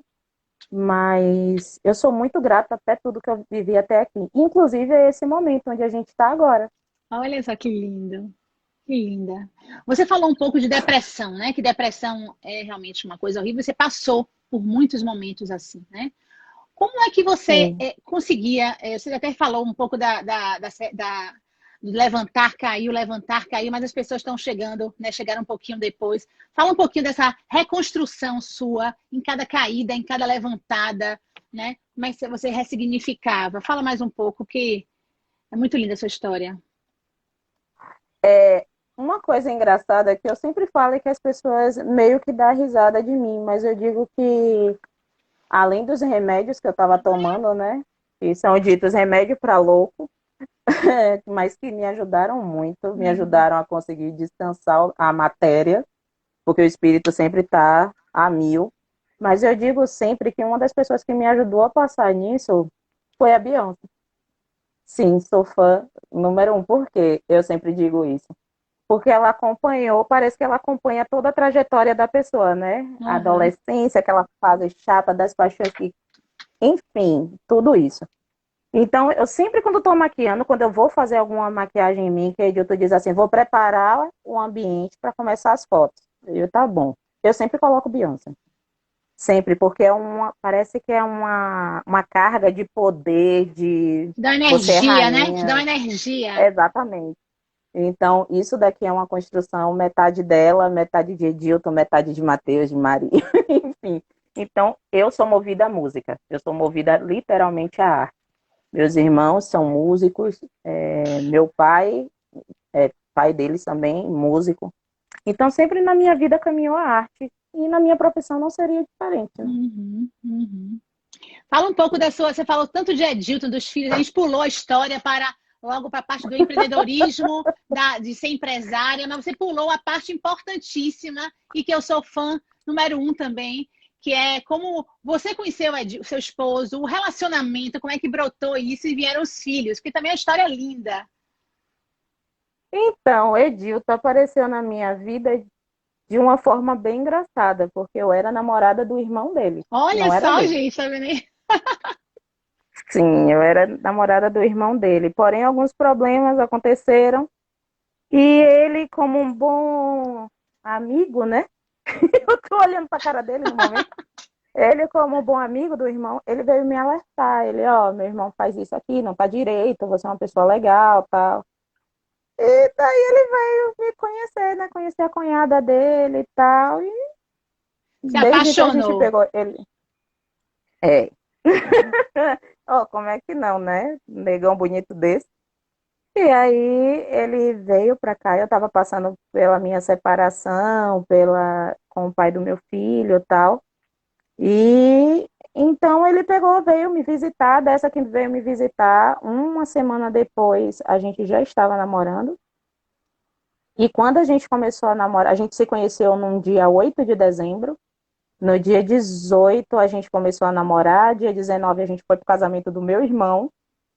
mas eu sou muito grata até tudo que eu vivi até aqui, inclusive é esse momento onde a gente está agora. Olha só que lindo. Que linda. Você falou um pouco de depressão, né? Que depressão é realmente uma coisa horrível. Você passou por muitos momentos assim, né? Como é que você Sim. conseguia? Você até falou um pouco do levantar, caiu, mas as pessoas estão chegando, né? Chegaram um pouquinho depois. Fala um pouquinho dessa reconstrução sua em cada caída, em cada levantada, né? Como é que você ressignificava? Fala mais um pouco, que é muito linda a sua história. Uma coisa engraçada que eu sempre falo é que as pessoas meio que dão risada de mim, mas eu digo que, além dos remédios que eu estava tomando, né, que são ditos remédio para louco, mas que me ajudaram muito, me Uhum. ajudaram a conseguir descansar a matéria, porque o espírito sempre está a mil. Mas eu digo sempre que uma das pessoas que me ajudou a passar nisso foi a Beyoncé. Sim, sou fã número um. Por quê? Eu sempre digo isso porque ela acompanhou, parece que ela acompanha toda a trajetória da pessoa, né? A Aham. adolescência, aquela fase chata das paixões, enfim, tudo isso. Então, eu sempre, quando estou maquiando, quando eu vou fazer alguma maquiagem em mim, que a Edilto diz assim, vou preparar o ambiente para começar as fotos. Tá bom. Eu sempre coloco Beyoncé. Sempre, porque parece que é uma carga de poder, de Te dá uma você é energia, né? Te dá uma rainha. energia. Exatamente. Então, isso daqui é uma construção, metade dela, metade de Edilton, metade de Mateus, de Maria, enfim. Então, eu sou movida à música, eu sou movida literalmente à arte. Meus irmãos são músicos, meu pai, pai deles também, músico. Então, sempre na minha vida caminhou a arte, e na minha profissão não seria diferente, né? Uhum, uhum. Fala um pouco da sua. Você falou tanto de Edilton, dos filhos, a gente pulou a história para logo para a parte do empreendedorismo, de ser empresária, mas você pulou a parte importantíssima e que eu sou fã número um também, que é como você conheceu o seu esposo, o relacionamento, como é que brotou isso e vieram os filhos, porque também é uma história linda. Então, Edilto apareceu na minha vida de uma forma bem engraçada, porque eu era namorada do irmão dele, Olha não era só, dele. gente, tá vendo aí? Sim, eu era namorada do irmão dele. Porém, alguns problemas aconteceram e ele, como um bom amigo, né? Eu tô olhando pra cara dele no momento. Ele, como um bom amigo do irmão, ele veio me alertar. Ele, ó, meu irmão faz isso aqui, não tá direito, você é uma pessoa legal, tal. E daí ele veio me conhecer, né? Conhecer a cunhada dele e tal. E Se desde então a gente apaixonou. pegou ele. É. Ó, como é que não, né? Um negão bonito desse. E aí ele veio pra cá, eu tava passando pela minha separação, com o pai do meu filho e tal. E então ele pegou, veio me visitar, dessa que veio me visitar, uma semana depois a gente já estava namorando. E quando a gente começou a namorar, a gente se conheceu num dia 8 de dezembro. No dia 18 a gente começou a namorar, dia 19 a gente foi pro casamento do meu irmão.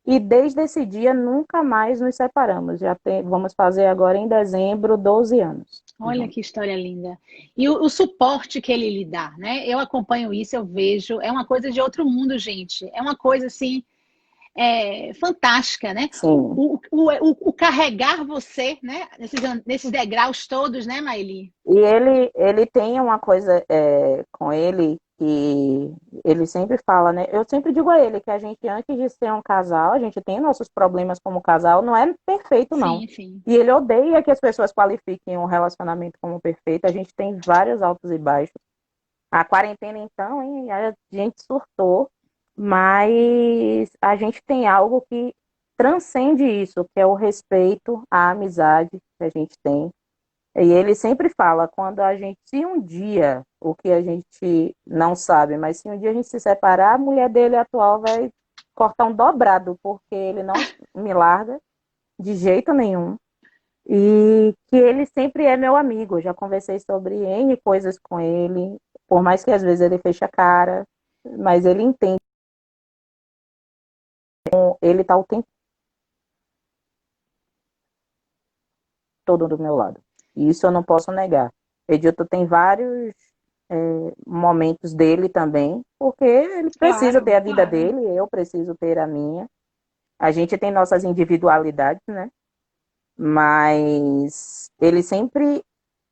E desde esse dia nunca mais nos separamos. Vamos fazer agora em dezembro 12 anos Olha juntos. que história linda. E o suporte que ele lhe dá, né? Eu acompanho isso, eu vejo. É uma coisa de outro mundo, gente. É uma coisa assim, fantástica, né? Sim. O carregar você, né? Nesses degraus todos, né, Maeli? E ele tem uma coisa com ele que ele sempre fala, né? Eu sempre digo a ele que a gente, antes de ser um casal, a gente tem nossos problemas como casal, não é perfeito, não. Sim, sim. E ele odeia que as pessoas qualifiquem um relacionamento como perfeito. A gente tem vários altos e baixos. A quarentena, então, hein, a gente surtou, mas a gente tem algo que transcende isso, que é o respeito, a amizade que a gente tem. E ele sempre fala, quando a gente, se um dia, o que a gente não sabe, mas se um dia a gente se separar, a mulher dele atual vai cortar um dobrado, porque ele não me larga de jeito nenhum. E que ele sempre é meu amigo. Eu já conversei sobre N coisas com ele, por mais que às vezes ele feche a cara, mas ele entende. Ele tá o tempo todo do meu lado. E isso eu não posso negar. Edilton tem vários momentos dele também, porque ele precisa Claro, ter a vida claro. dele, eu preciso ter a minha. A gente tem nossas individualidades, né? Mas ele sempre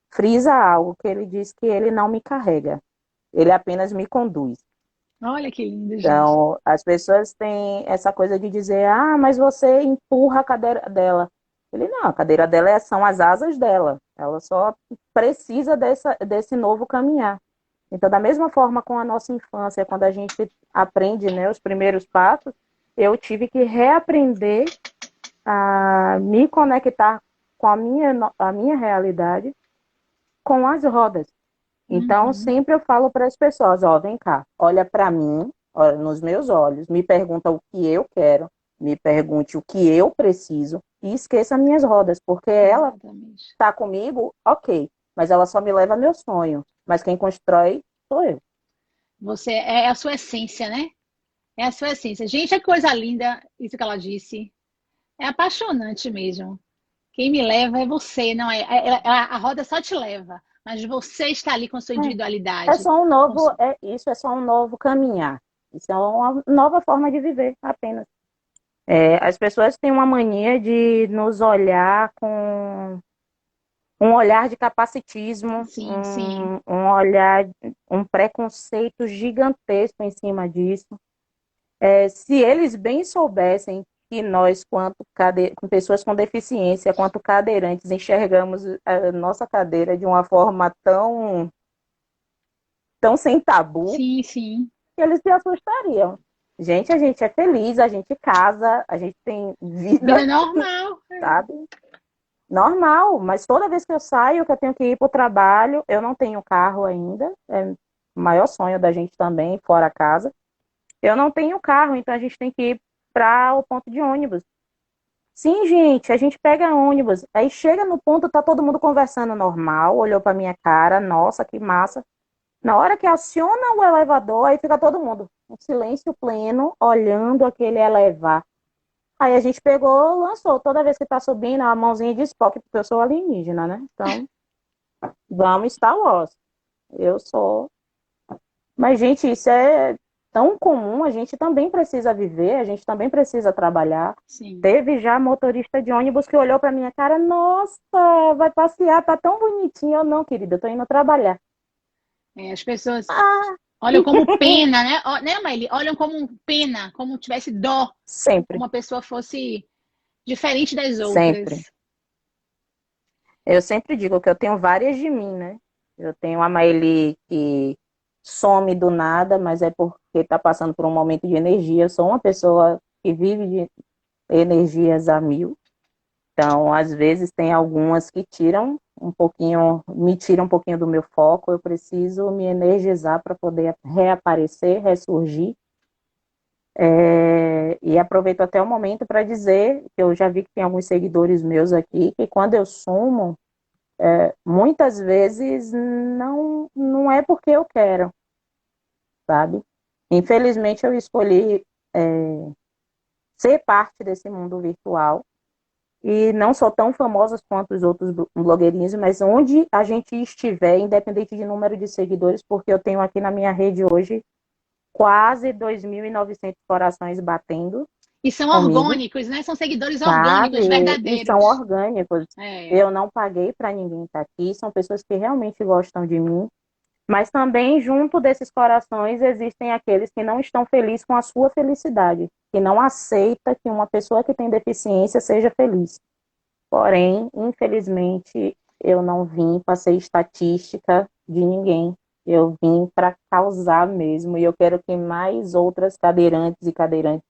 frisa algo que ele diz que ele não me carrega, ele apenas me conduz. Olha que lindo, gente. Então, as pessoas têm essa coisa de dizer, ah, mas você empurra a cadeira dela. Ele, não, a cadeira dela são as asas dela. Ela só precisa desse novo caminhar. Então, da mesma forma com a nossa infância, quando a gente aprende, né, os primeiros passos, eu tive que reaprender a me conectar com a minha realidade com as rodas. Então, Uhum. sempre eu falo para as pessoas, ó, vem cá, olha para mim, olha nos meus olhos, me pergunta o que eu quero, me pergunte o que eu preciso e esqueça minhas rodas, porque ela Exatamente. está comigo, ok, mas ela só me leva a meu sonho, mas quem constrói sou eu. Você é a sua essência, né? É a sua essência. Gente, é coisa linda isso que ela disse. É apaixonante mesmo. Quem me leva é você, não é? A roda só te leva, mas você está ali com sua É individualidade. só um Com novo, isso é só um novo caminhar. Isso é uma nova forma de viver, apenas. As pessoas têm uma mania de nos olhar com um olhar de capacitismo, sim, sim. um olhar, um preconceito gigantesco em cima disso. Se eles bem soubessem que nós, com pessoas com deficiência, quanto cadeirantes, enxergamos a nossa cadeira de uma forma tão sem tabu, Sim, sim. que eles se assustariam. Gente, a gente é feliz, a gente casa, a gente tem Vida vida, normal. sabe? Normal, mas toda vez que eu saio, que eu tenho que ir para o trabalho, eu não tenho carro ainda, é o maior sonho da gente também, fora casa. Eu não tenho carro, então a gente tem que ir para o ponto de ônibus. Sim, gente, a gente pega ônibus, aí chega no ponto, tá todo mundo conversando normal, olhou para minha cara, nossa, que massa. Na hora que aciona o elevador, aí fica todo mundo um silêncio pleno, olhando aquele elevar. Aí a gente pegou, lançou. Toda vez que tá subindo, a mãozinha de Spock, porque eu sou alienígena, né? Então, vamos Star Wars. Eu sou. Mas, gente, isso é tão comum, a gente também precisa viver, a gente também precisa trabalhar. Sim. Teve já motorista de ônibus que olhou para minha cara, nossa, vai passear, tá tão bonitinho. Eu não, querida, eu tô indo trabalhar. As pessoas Ah, olham como pena, né? Né, Maíli? Olham como pena, como tivesse dó, sempre, como a pessoa fosse diferente das sempre. outras. Eu sempre digo que eu tenho várias de mim, né? Eu tenho a Maeli que some do nada, mas é porque está passando por um momento de energia. Eu sou uma pessoa que vive de energias a mil. Então, às vezes, tem algumas que tiram um pouquinho, me tiram um pouquinho do meu foco. Eu preciso me energizar para poder reaparecer, ressurgir. E aproveito até o momento para dizer que eu já vi que tem alguns seguidores meus aqui que quando eu sumo, muitas vezes não é porque eu quero, sabe? Infelizmente eu escolhi ser parte desse mundo virtual e não sou tão famosa quanto os outros blogueirinhos, mas onde a gente estiver, independente de número de seguidores, porque eu tenho aqui na minha rede hoje quase 2.900 corações batendo E são comigo, orgânicos, né? São seguidores orgânicos, sabe? E são verdadeiros. orgânicos. É, Eu não paguei para ninguém estar aqui, são pessoas que realmente gostam de mim. Mas também, junto desses corações, existem aqueles que não estão felizes com a sua felicidade, que não aceita que uma pessoa que tem deficiência seja feliz. Porém, infelizmente, eu não vim para ser estatística de ninguém. Eu vim para causar mesmo, e eu quero que mais outras cadeirantes e cadeirantes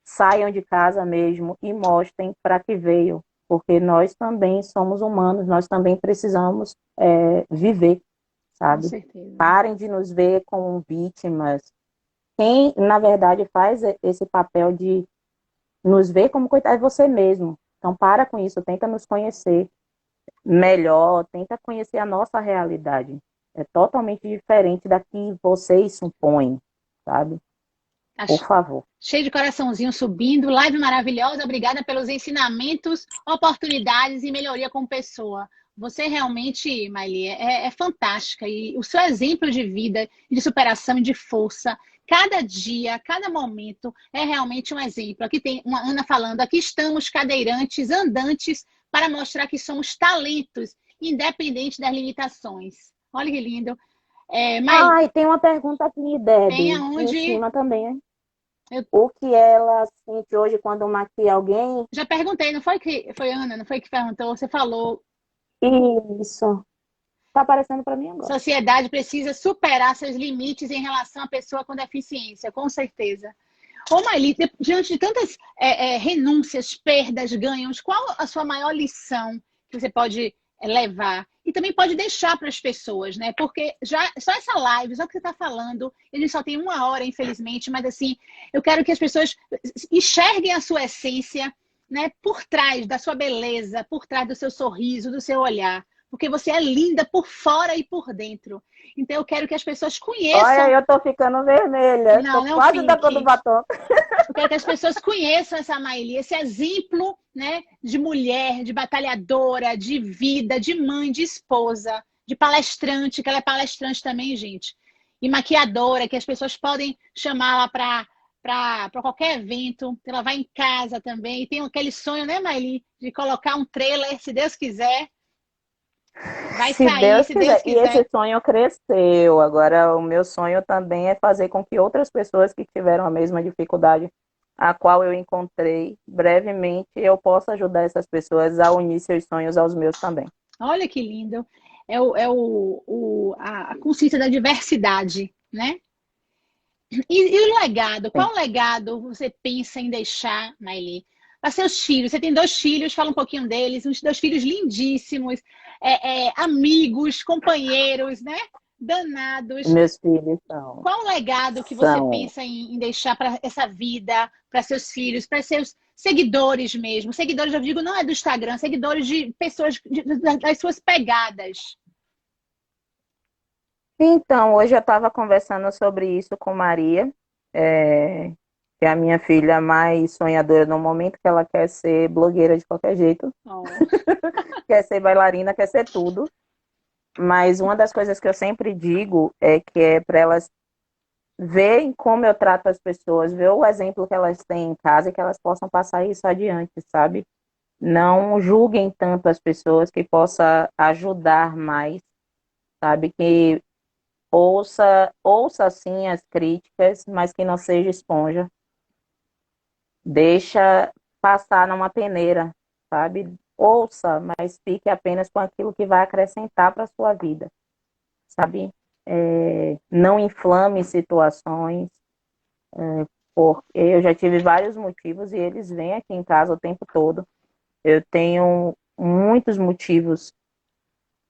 saiam de casa mesmo e mostrem para que veio, porque nós também somos humanos, nós também precisamos viver, com sabe? certeza. Parem de nos ver como vítimas. Quem, na verdade, faz esse papel de nos ver como coitado é você mesmo. Então, para com isso, tenta nos conhecer melhor, tenta conhecer a nossa realidade. É totalmente diferente da que vocês supõem, sabe? Tá Por favor. cheio de coraçãozinho subindo. Live maravilhosa. Obrigada pelos ensinamentos, oportunidades e melhoria como pessoa. Você realmente, Maili, é fantástica. E o seu exemplo de vida, de superação e de força, cada dia, cada momento, é realmente um exemplo. Aqui tem uma Ana falando, aqui estamos cadeirantes, andantes, para mostrar que somos talentos, independente das limitações. Olha que lindo. Maili, Ah, e tem uma pergunta aqui, tem Deb, em aonde cima também. eu O que ela sente hoje quando maquia alguém? já perguntei, não foi que foi Ana, não foi que perguntou? Você falou, Isso. Tá aparecendo para mim agora. sociedade precisa superar seus limites em relação à pessoa com deficiência, com certeza. Ô, Maili, diante de tantas renúncias, perdas, ganhos, qual a sua maior lição que você pode levar? E também pode deixar para as pessoas, né? Porque já só essa live, só o que você está falando, ele só tem 1 hora, infelizmente, mas assim, eu quero que as pessoas enxerguem a sua essência, né? Por trás da sua beleza, por trás do seu sorriso, do seu olhar. Porque você é linda por fora e por dentro. Então, eu quero que as pessoas Olha, conheçam. eu tô ficando vermelha. Não, Tô não quase da cor do fique. batom. Eu quero que as pessoas conheçam essa Maíli, esse exemplo, né, de mulher, de batalhadora, de vida, de mãe, de esposa, de palestrante, que ela é palestrante também, gente, e maquiadora, que as pessoas podem chamá-la para qualquer evento. Ela vai em casa também. E tem aquele sonho, né, Maíli, de colocar um trailer, se Deus quiser. Vai Se sair, Deus se Deus quiser. E quiser. esse sonho cresceu. Agora, o meu sonho também é fazer com que outras pessoas que tiveram a mesma dificuldade a qual eu encontrei, brevemente, eu possa ajudar essas pessoas a unir seus sonhos aos meus também. Olha que lindo. A consciência da diversidade, né? E o legado? Sim. Qual legado você pensa em deixar, Naili? Para seus filhos. Você tem 2 filhos, fala um pouquinho deles, uns 2 filhos lindíssimos, amigos, companheiros, né? Danados. Meus filhos são, Qual o legado que você são pensa em deixar para essa vida, para seus filhos, para seus seguidores mesmo? Seguidores, eu digo, não é do Instagram, seguidores de pessoas das suas pegadas. Então, hoje eu estava conversando sobre isso com Maria, que é a minha filha mais sonhadora no momento, que ela quer ser blogueira de qualquer jeito, Oh. quer ser bailarina, quer ser tudo. Mas uma das coisas que eu sempre digo é que é para elas verem como eu trato as pessoas, ver o exemplo que elas têm em casa e que elas possam passar isso adiante, sabe? Não julguem tanto as pessoas, que possa ajudar mais, sabe? Que ouça sim as críticas, mas que não seja esponja. Deixa passar numa peneira, sabe? Ouça, mas fique apenas com aquilo que vai acrescentar para a sua vida, sabe? Não inflame situações, porque eu já tive vários motivos e eles vêm aqui em casa o tempo todo. Eu tenho muitos motivos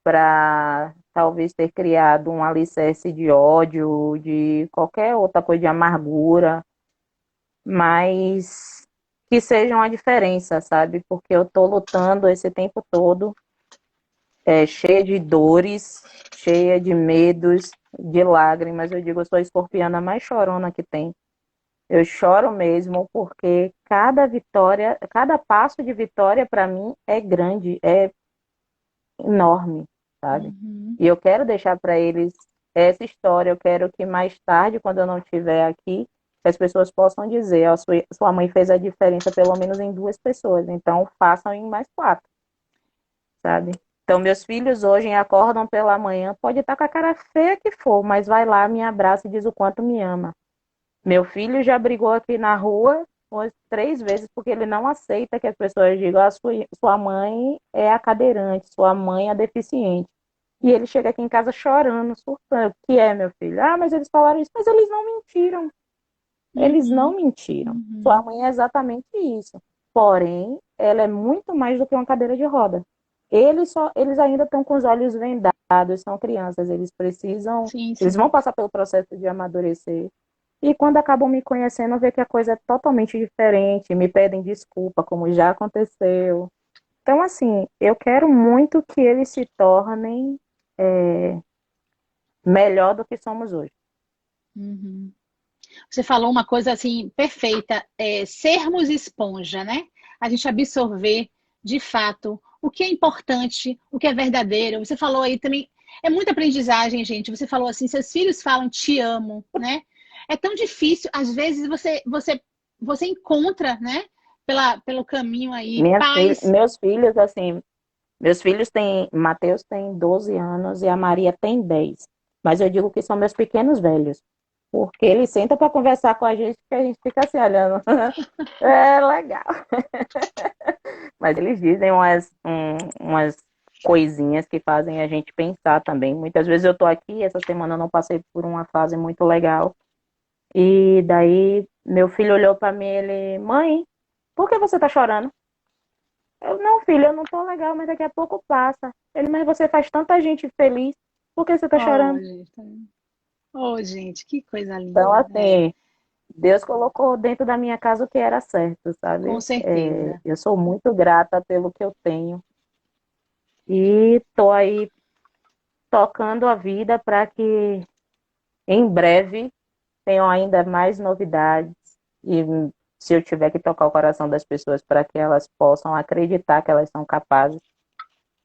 para talvez ter criado um alicerce de ódio, de qualquer outra coisa, de amargura, mas que sejam a diferença, sabe? Porque eu tô lutando esse tempo todo, cheia de dores, cheia de medos, de lágrimas. Eu digo, eu sou a escorpiana mais chorona que tem. Eu choro mesmo porque cada vitória, cada passo de vitória para mim é grande, é enorme, sabe? Uhum. E eu quero deixar para eles essa história. Eu quero que mais tarde, quando eu não estiver aqui, as pessoas possam dizer: a sua mãe fez a diferença pelo menos em duas pessoas, então façam em mais quatro, sabe? Então, meus filhos hoje acordam pela manhã, pode estar com a cara feia que for, mas vai lá, me abraça e diz o quanto me ama. Meu filho já brigou aqui na rua umas 3 vezes porque ele não aceita que as pessoas digam: sua mãe é a cadeirante, sua mãe é a deficiente. E ele chega aqui em casa chorando, surtando. O que é, meu filho? Ah, mas eles falaram isso. Mas eles não mentiram. Eles não Uhum. mentiram. Sua Uhum. mãe é exatamente isso. Porém, ela é muito mais do que uma cadeira de roda. Eles ainda estão com os olhos vendados, são crianças, Sim, eles vão sim. passar pelo processo de amadurecer. E quando acabam me conhecendo, vê que a coisa é totalmente diferente, me pedem desculpa, como já aconteceu. Então, assim, eu quero muito que eles se tornem melhor do que somos hoje. Uhum. Você falou uma coisa assim perfeita, sermos esponja, né? A gente absorver de fato o que é importante, o que é verdadeiro. Você falou aí também, é muita aprendizagem, gente. Você falou assim, seus filhos falam te amo, né? É tão difícil, às vezes você encontra, né? Pelo caminho aí, paz. Meus filhos têm, Mateus tem 12 anos e a Maria tem 10. Mas eu digo que são meus pequenos velhos, porque eles sentam para conversar com a gente que a gente fica se olhando. É legal. Mas eles dizem umas coisinhas que fazem a gente pensar também. Muitas vezes eu tô aqui, essa semana eu não passei por uma fase muito legal. E daí meu filho olhou para mim, ele, mãe, por que você tá chorando? Eu, não, filho, eu não tô legal, mas daqui a pouco passa. Ele, mas você faz tanta gente feliz, por que você tá Oh, chorando? gente, oh, gente, que coisa Então, linda. É, assim, Deus colocou dentro da minha casa o que era certo, com sabe? certeza. Eu sou muito grata pelo que eu tenho e tô aí tocando a vida para que em breve tenham ainda mais novidades e se eu tiver que tocar o coração das pessoas para que elas possam acreditar que elas são capazes,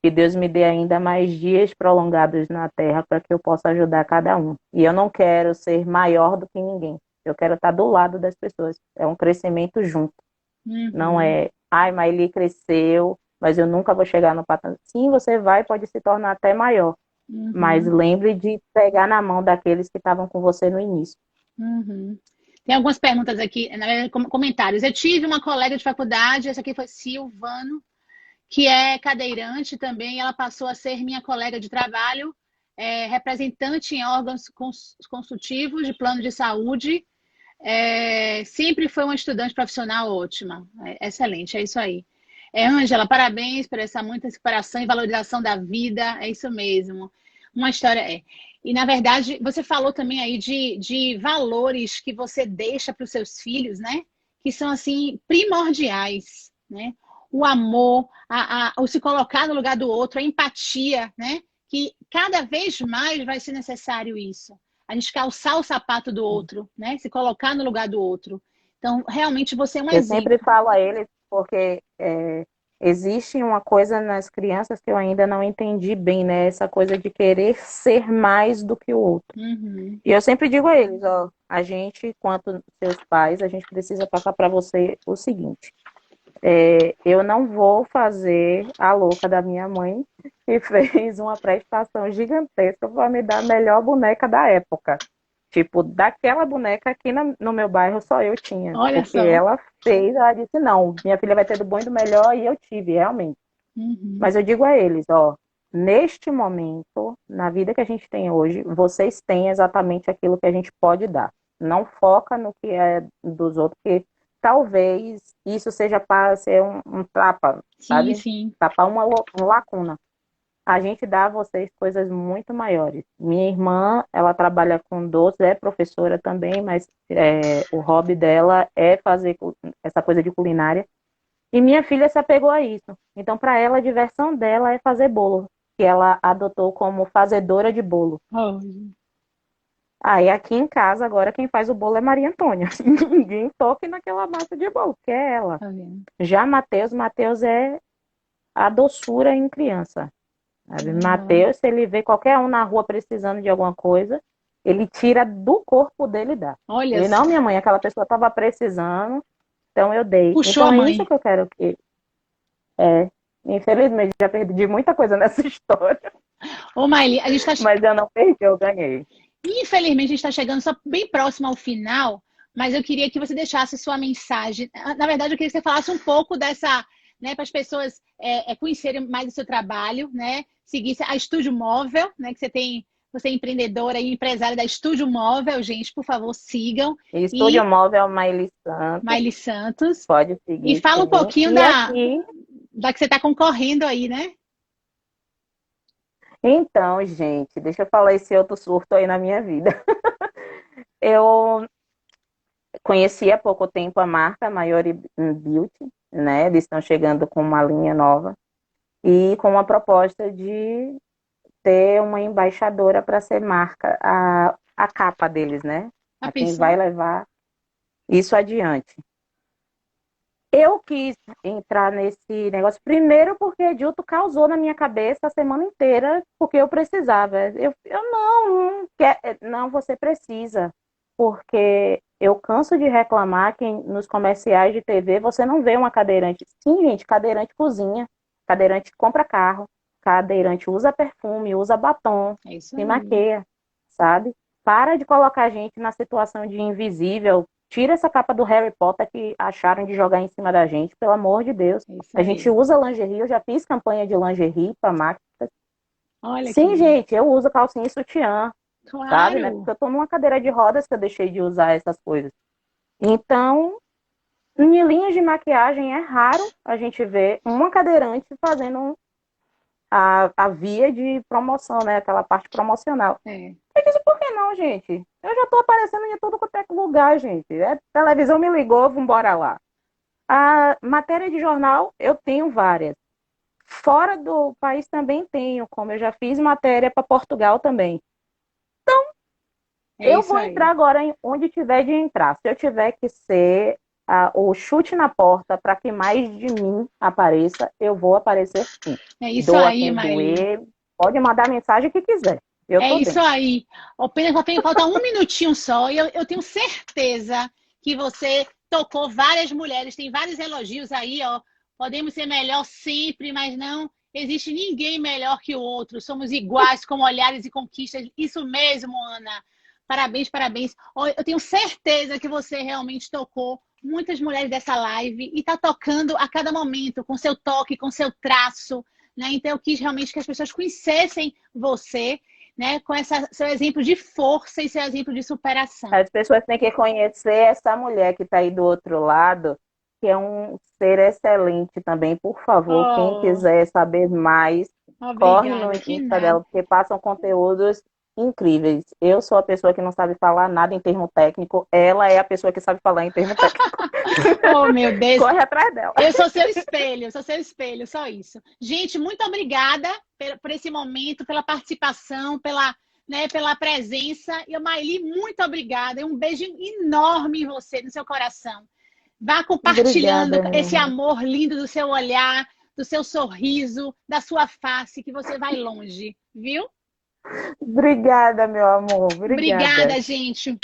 que Deus me dê ainda mais dias prolongados na Terra para que eu possa ajudar cada um. E eu não quero ser maior do que ninguém. Eu quero estar do lado das pessoas. É um crescimento junto. Não Uhum, é, ai, mas ele cresceu, mas eu nunca vou chegar no patamar. Sim, você vai, pode se tornar até maior. Mas uhum. lembre de pegar na mão daqueles que estavam com você no início. Uhum. Tem algumas perguntas aqui, na verdade, comentários. Eu tive uma colega de faculdade, essa aqui foi Silvano, que é cadeirante também. Ela passou a ser minha colega de trabalho, representante em órgãos consultivos de plano de saúde. Sempre foi uma estudante profissional ótima, excelente, é isso aí. Ângela, parabéns por essa muita superação e valorização da vida, é isso mesmo. Uma história E na verdade, você falou também aí de valores que você deixa para os seus filhos, né? Que são assim primordiais, né? O amor, o se colocar no lugar do outro, a empatia, né? que cada vez mais vai ser necessário isso. A gente calçar o sapato do outro, né? Se colocar no lugar do outro. Então, realmente, você é um Eu sempre exemplo. falo a eles, porque existe uma coisa nas crianças que eu ainda não entendi bem, né? Essa coisa de querer ser mais do que o outro. Uhum. E eu sempre digo a eles, ó, a gente, quanto seus pais, a gente precisa passar para você o seguinte: eu não vou fazer a louca da minha mãe, que fez uma prestação gigantesca para me dar a melhor boneca da época. Tipo, daquela boneca aqui no meu bairro só eu tinha. Olha Porque só. ela fez, ela disse, não, minha filha vai ter do bom e do melhor, e eu tive, realmente. Uhum. Mas eu digo a eles, ó, neste momento, na vida que a gente tem hoje, vocês têm exatamente aquilo que a gente pode dar. Não foca no que é dos outros, porque talvez isso seja para ser um tapa, Sim, sabe? sim. Tapar uma lacuna. A gente dá a vocês coisas muito maiores. Minha irmã, ela trabalha com doces, é professora também, mas o hobby dela é fazer essa coisa de culinária. E minha filha se apegou a isso. Então, para ela, a diversão dela é fazer bolo, que ela adotou como fazedora de bolo. Oh, Aí, aqui em casa, agora, quem faz o bolo é Maria Antônia. Ninguém toque naquela massa de bolo, que é ela. tá vendo? Já Matheus é a doçura em criança. Sabe? Ah, Matheus, se ele vê qualquer um na rua precisando de alguma coisa, ele tira do corpo dele e dá. olha Ele, não, só. minha mãe, aquela pessoa estava precisando, então eu dei. Puxou a Então é isso mãe. que eu quero que. É, infelizmente, já perdi muita coisa nessa história, Ô, Maile, a gente está mas eu não perdi, eu ganhei. Infelizmente, a gente está chegando só bem próximo ao final, mas eu queria que você deixasse sua mensagem. Na verdade, eu queria que você falasse um pouco dessa, né, para as pessoas conhecerem mais o seu trabalho, né? Seguisse a Estúdio Móvel, né? Que você é empreendedora e empresária da Estúdio Móvel, gente, por favor, sigam. Estúdio E Móvel Maile Santos, Maile Santos. pode E seguir fala um sim. pouquinho E aqui, da que você está concorrendo aí, né? então, gente, deixa eu falar esse outro surto aí na minha vida. Eu conheci há pouco tempo a marca Maiori Beauty, né? Eles estão chegando com uma linha nova e com uma proposta de ter uma embaixadora para ser marca, a capa deles, né? Já A quem vai pensou? levar isso adiante. Eu quis entrar nesse negócio primeiro porque Edilto causou na minha cabeça a semana inteira porque eu precisava. Eu não quer, não, você precisa, porque eu canso de reclamar que nos comerciais de TV você não vê uma cadeirante. Sim, gente, cadeirante cozinha, cadeirante compra carro, cadeirante usa perfume, usa batom, É isso se aí. maquia, sabe? Para de colocar a gente na situação de invisível. Tira essa capa do Harry Potter que acharam de jogar em cima da gente, pelo amor de Deus. É isso A gente aí. usa lingerie, eu já fiz campanha de lingerie para marcas. Olha que Sim, bom. gente, eu uso calcinha e sutiã, sabe, né? Porque Claro. eu tô numa cadeira de rodas que eu deixei de usar essas coisas. Então, em linhas de maquiagem é raro a gente ver uma cadeirante fazendo a via de promoção, né? Aquela parte promocional. É. Eu disse, por que não, gente? Eu já tô aparecendo em tudo quanto é lugar, gente. Televisão me ligou, vambora lá. A matéria de jornal, eu tenho várias. Fora do país também tenho, como eu já fiz matéria para Portugal também. É Eu isso vou aí. entrar agora onde tiver de entrar. Se eu tiver que ser o chute na porta para que mais de mim apareça, eu vou aparecer sim. É isso Doa aí, quem Maile. doer, pode mandar a mensagem que quiser. Eu É tô isso dentro. aí. Ô, Pena, falta um minutinho só e eu tenho certeza que você tocou várias mulheres, tem vários elogios aí, ó. Podemos ser melhor sempre, mas não existe ninguém melhor que o outro. Somos iguais como olhares e conquistas. Isso mesmo, Ana. Parabéns, parabéns. Ó, eu tenho certeza que você realmente tocou muitas mulheres dessa live e está tocando a cada momento, com seu toque, com seu traço, né? Então eu quis realmente que as pessoas conhecessem você, né, com seu exemplo de força e seu exemplo de superação. As pessoas têm que conhecer essa mulher que está aí do outro lado, que é um ser excelente também. Por favor, quem Oh, quiser saber mais, corre no obrigada, que Insta nada. dela, porque passam conteúdos. incríveis. Eu sou a pessoa que não sabe falar nada em termo técnico, ela é a pessoa que sabe falar em termo técnico. Oh, meu Deus. Corre atrás dela. Eu sou seu espelho, só isso. Gente, muito obrigada por esse momento, pela participação, pela presença. E, Maili, muito obrigada. E um beijo enorme em você, no seu coração. Vá compartilhando Obrigada, esse menina. amor lindo do seu olhar, do seu sorriso, da sua face, que você vai longe, viu? Obrigada, meu amor. Obrigada. Obrigada, gente.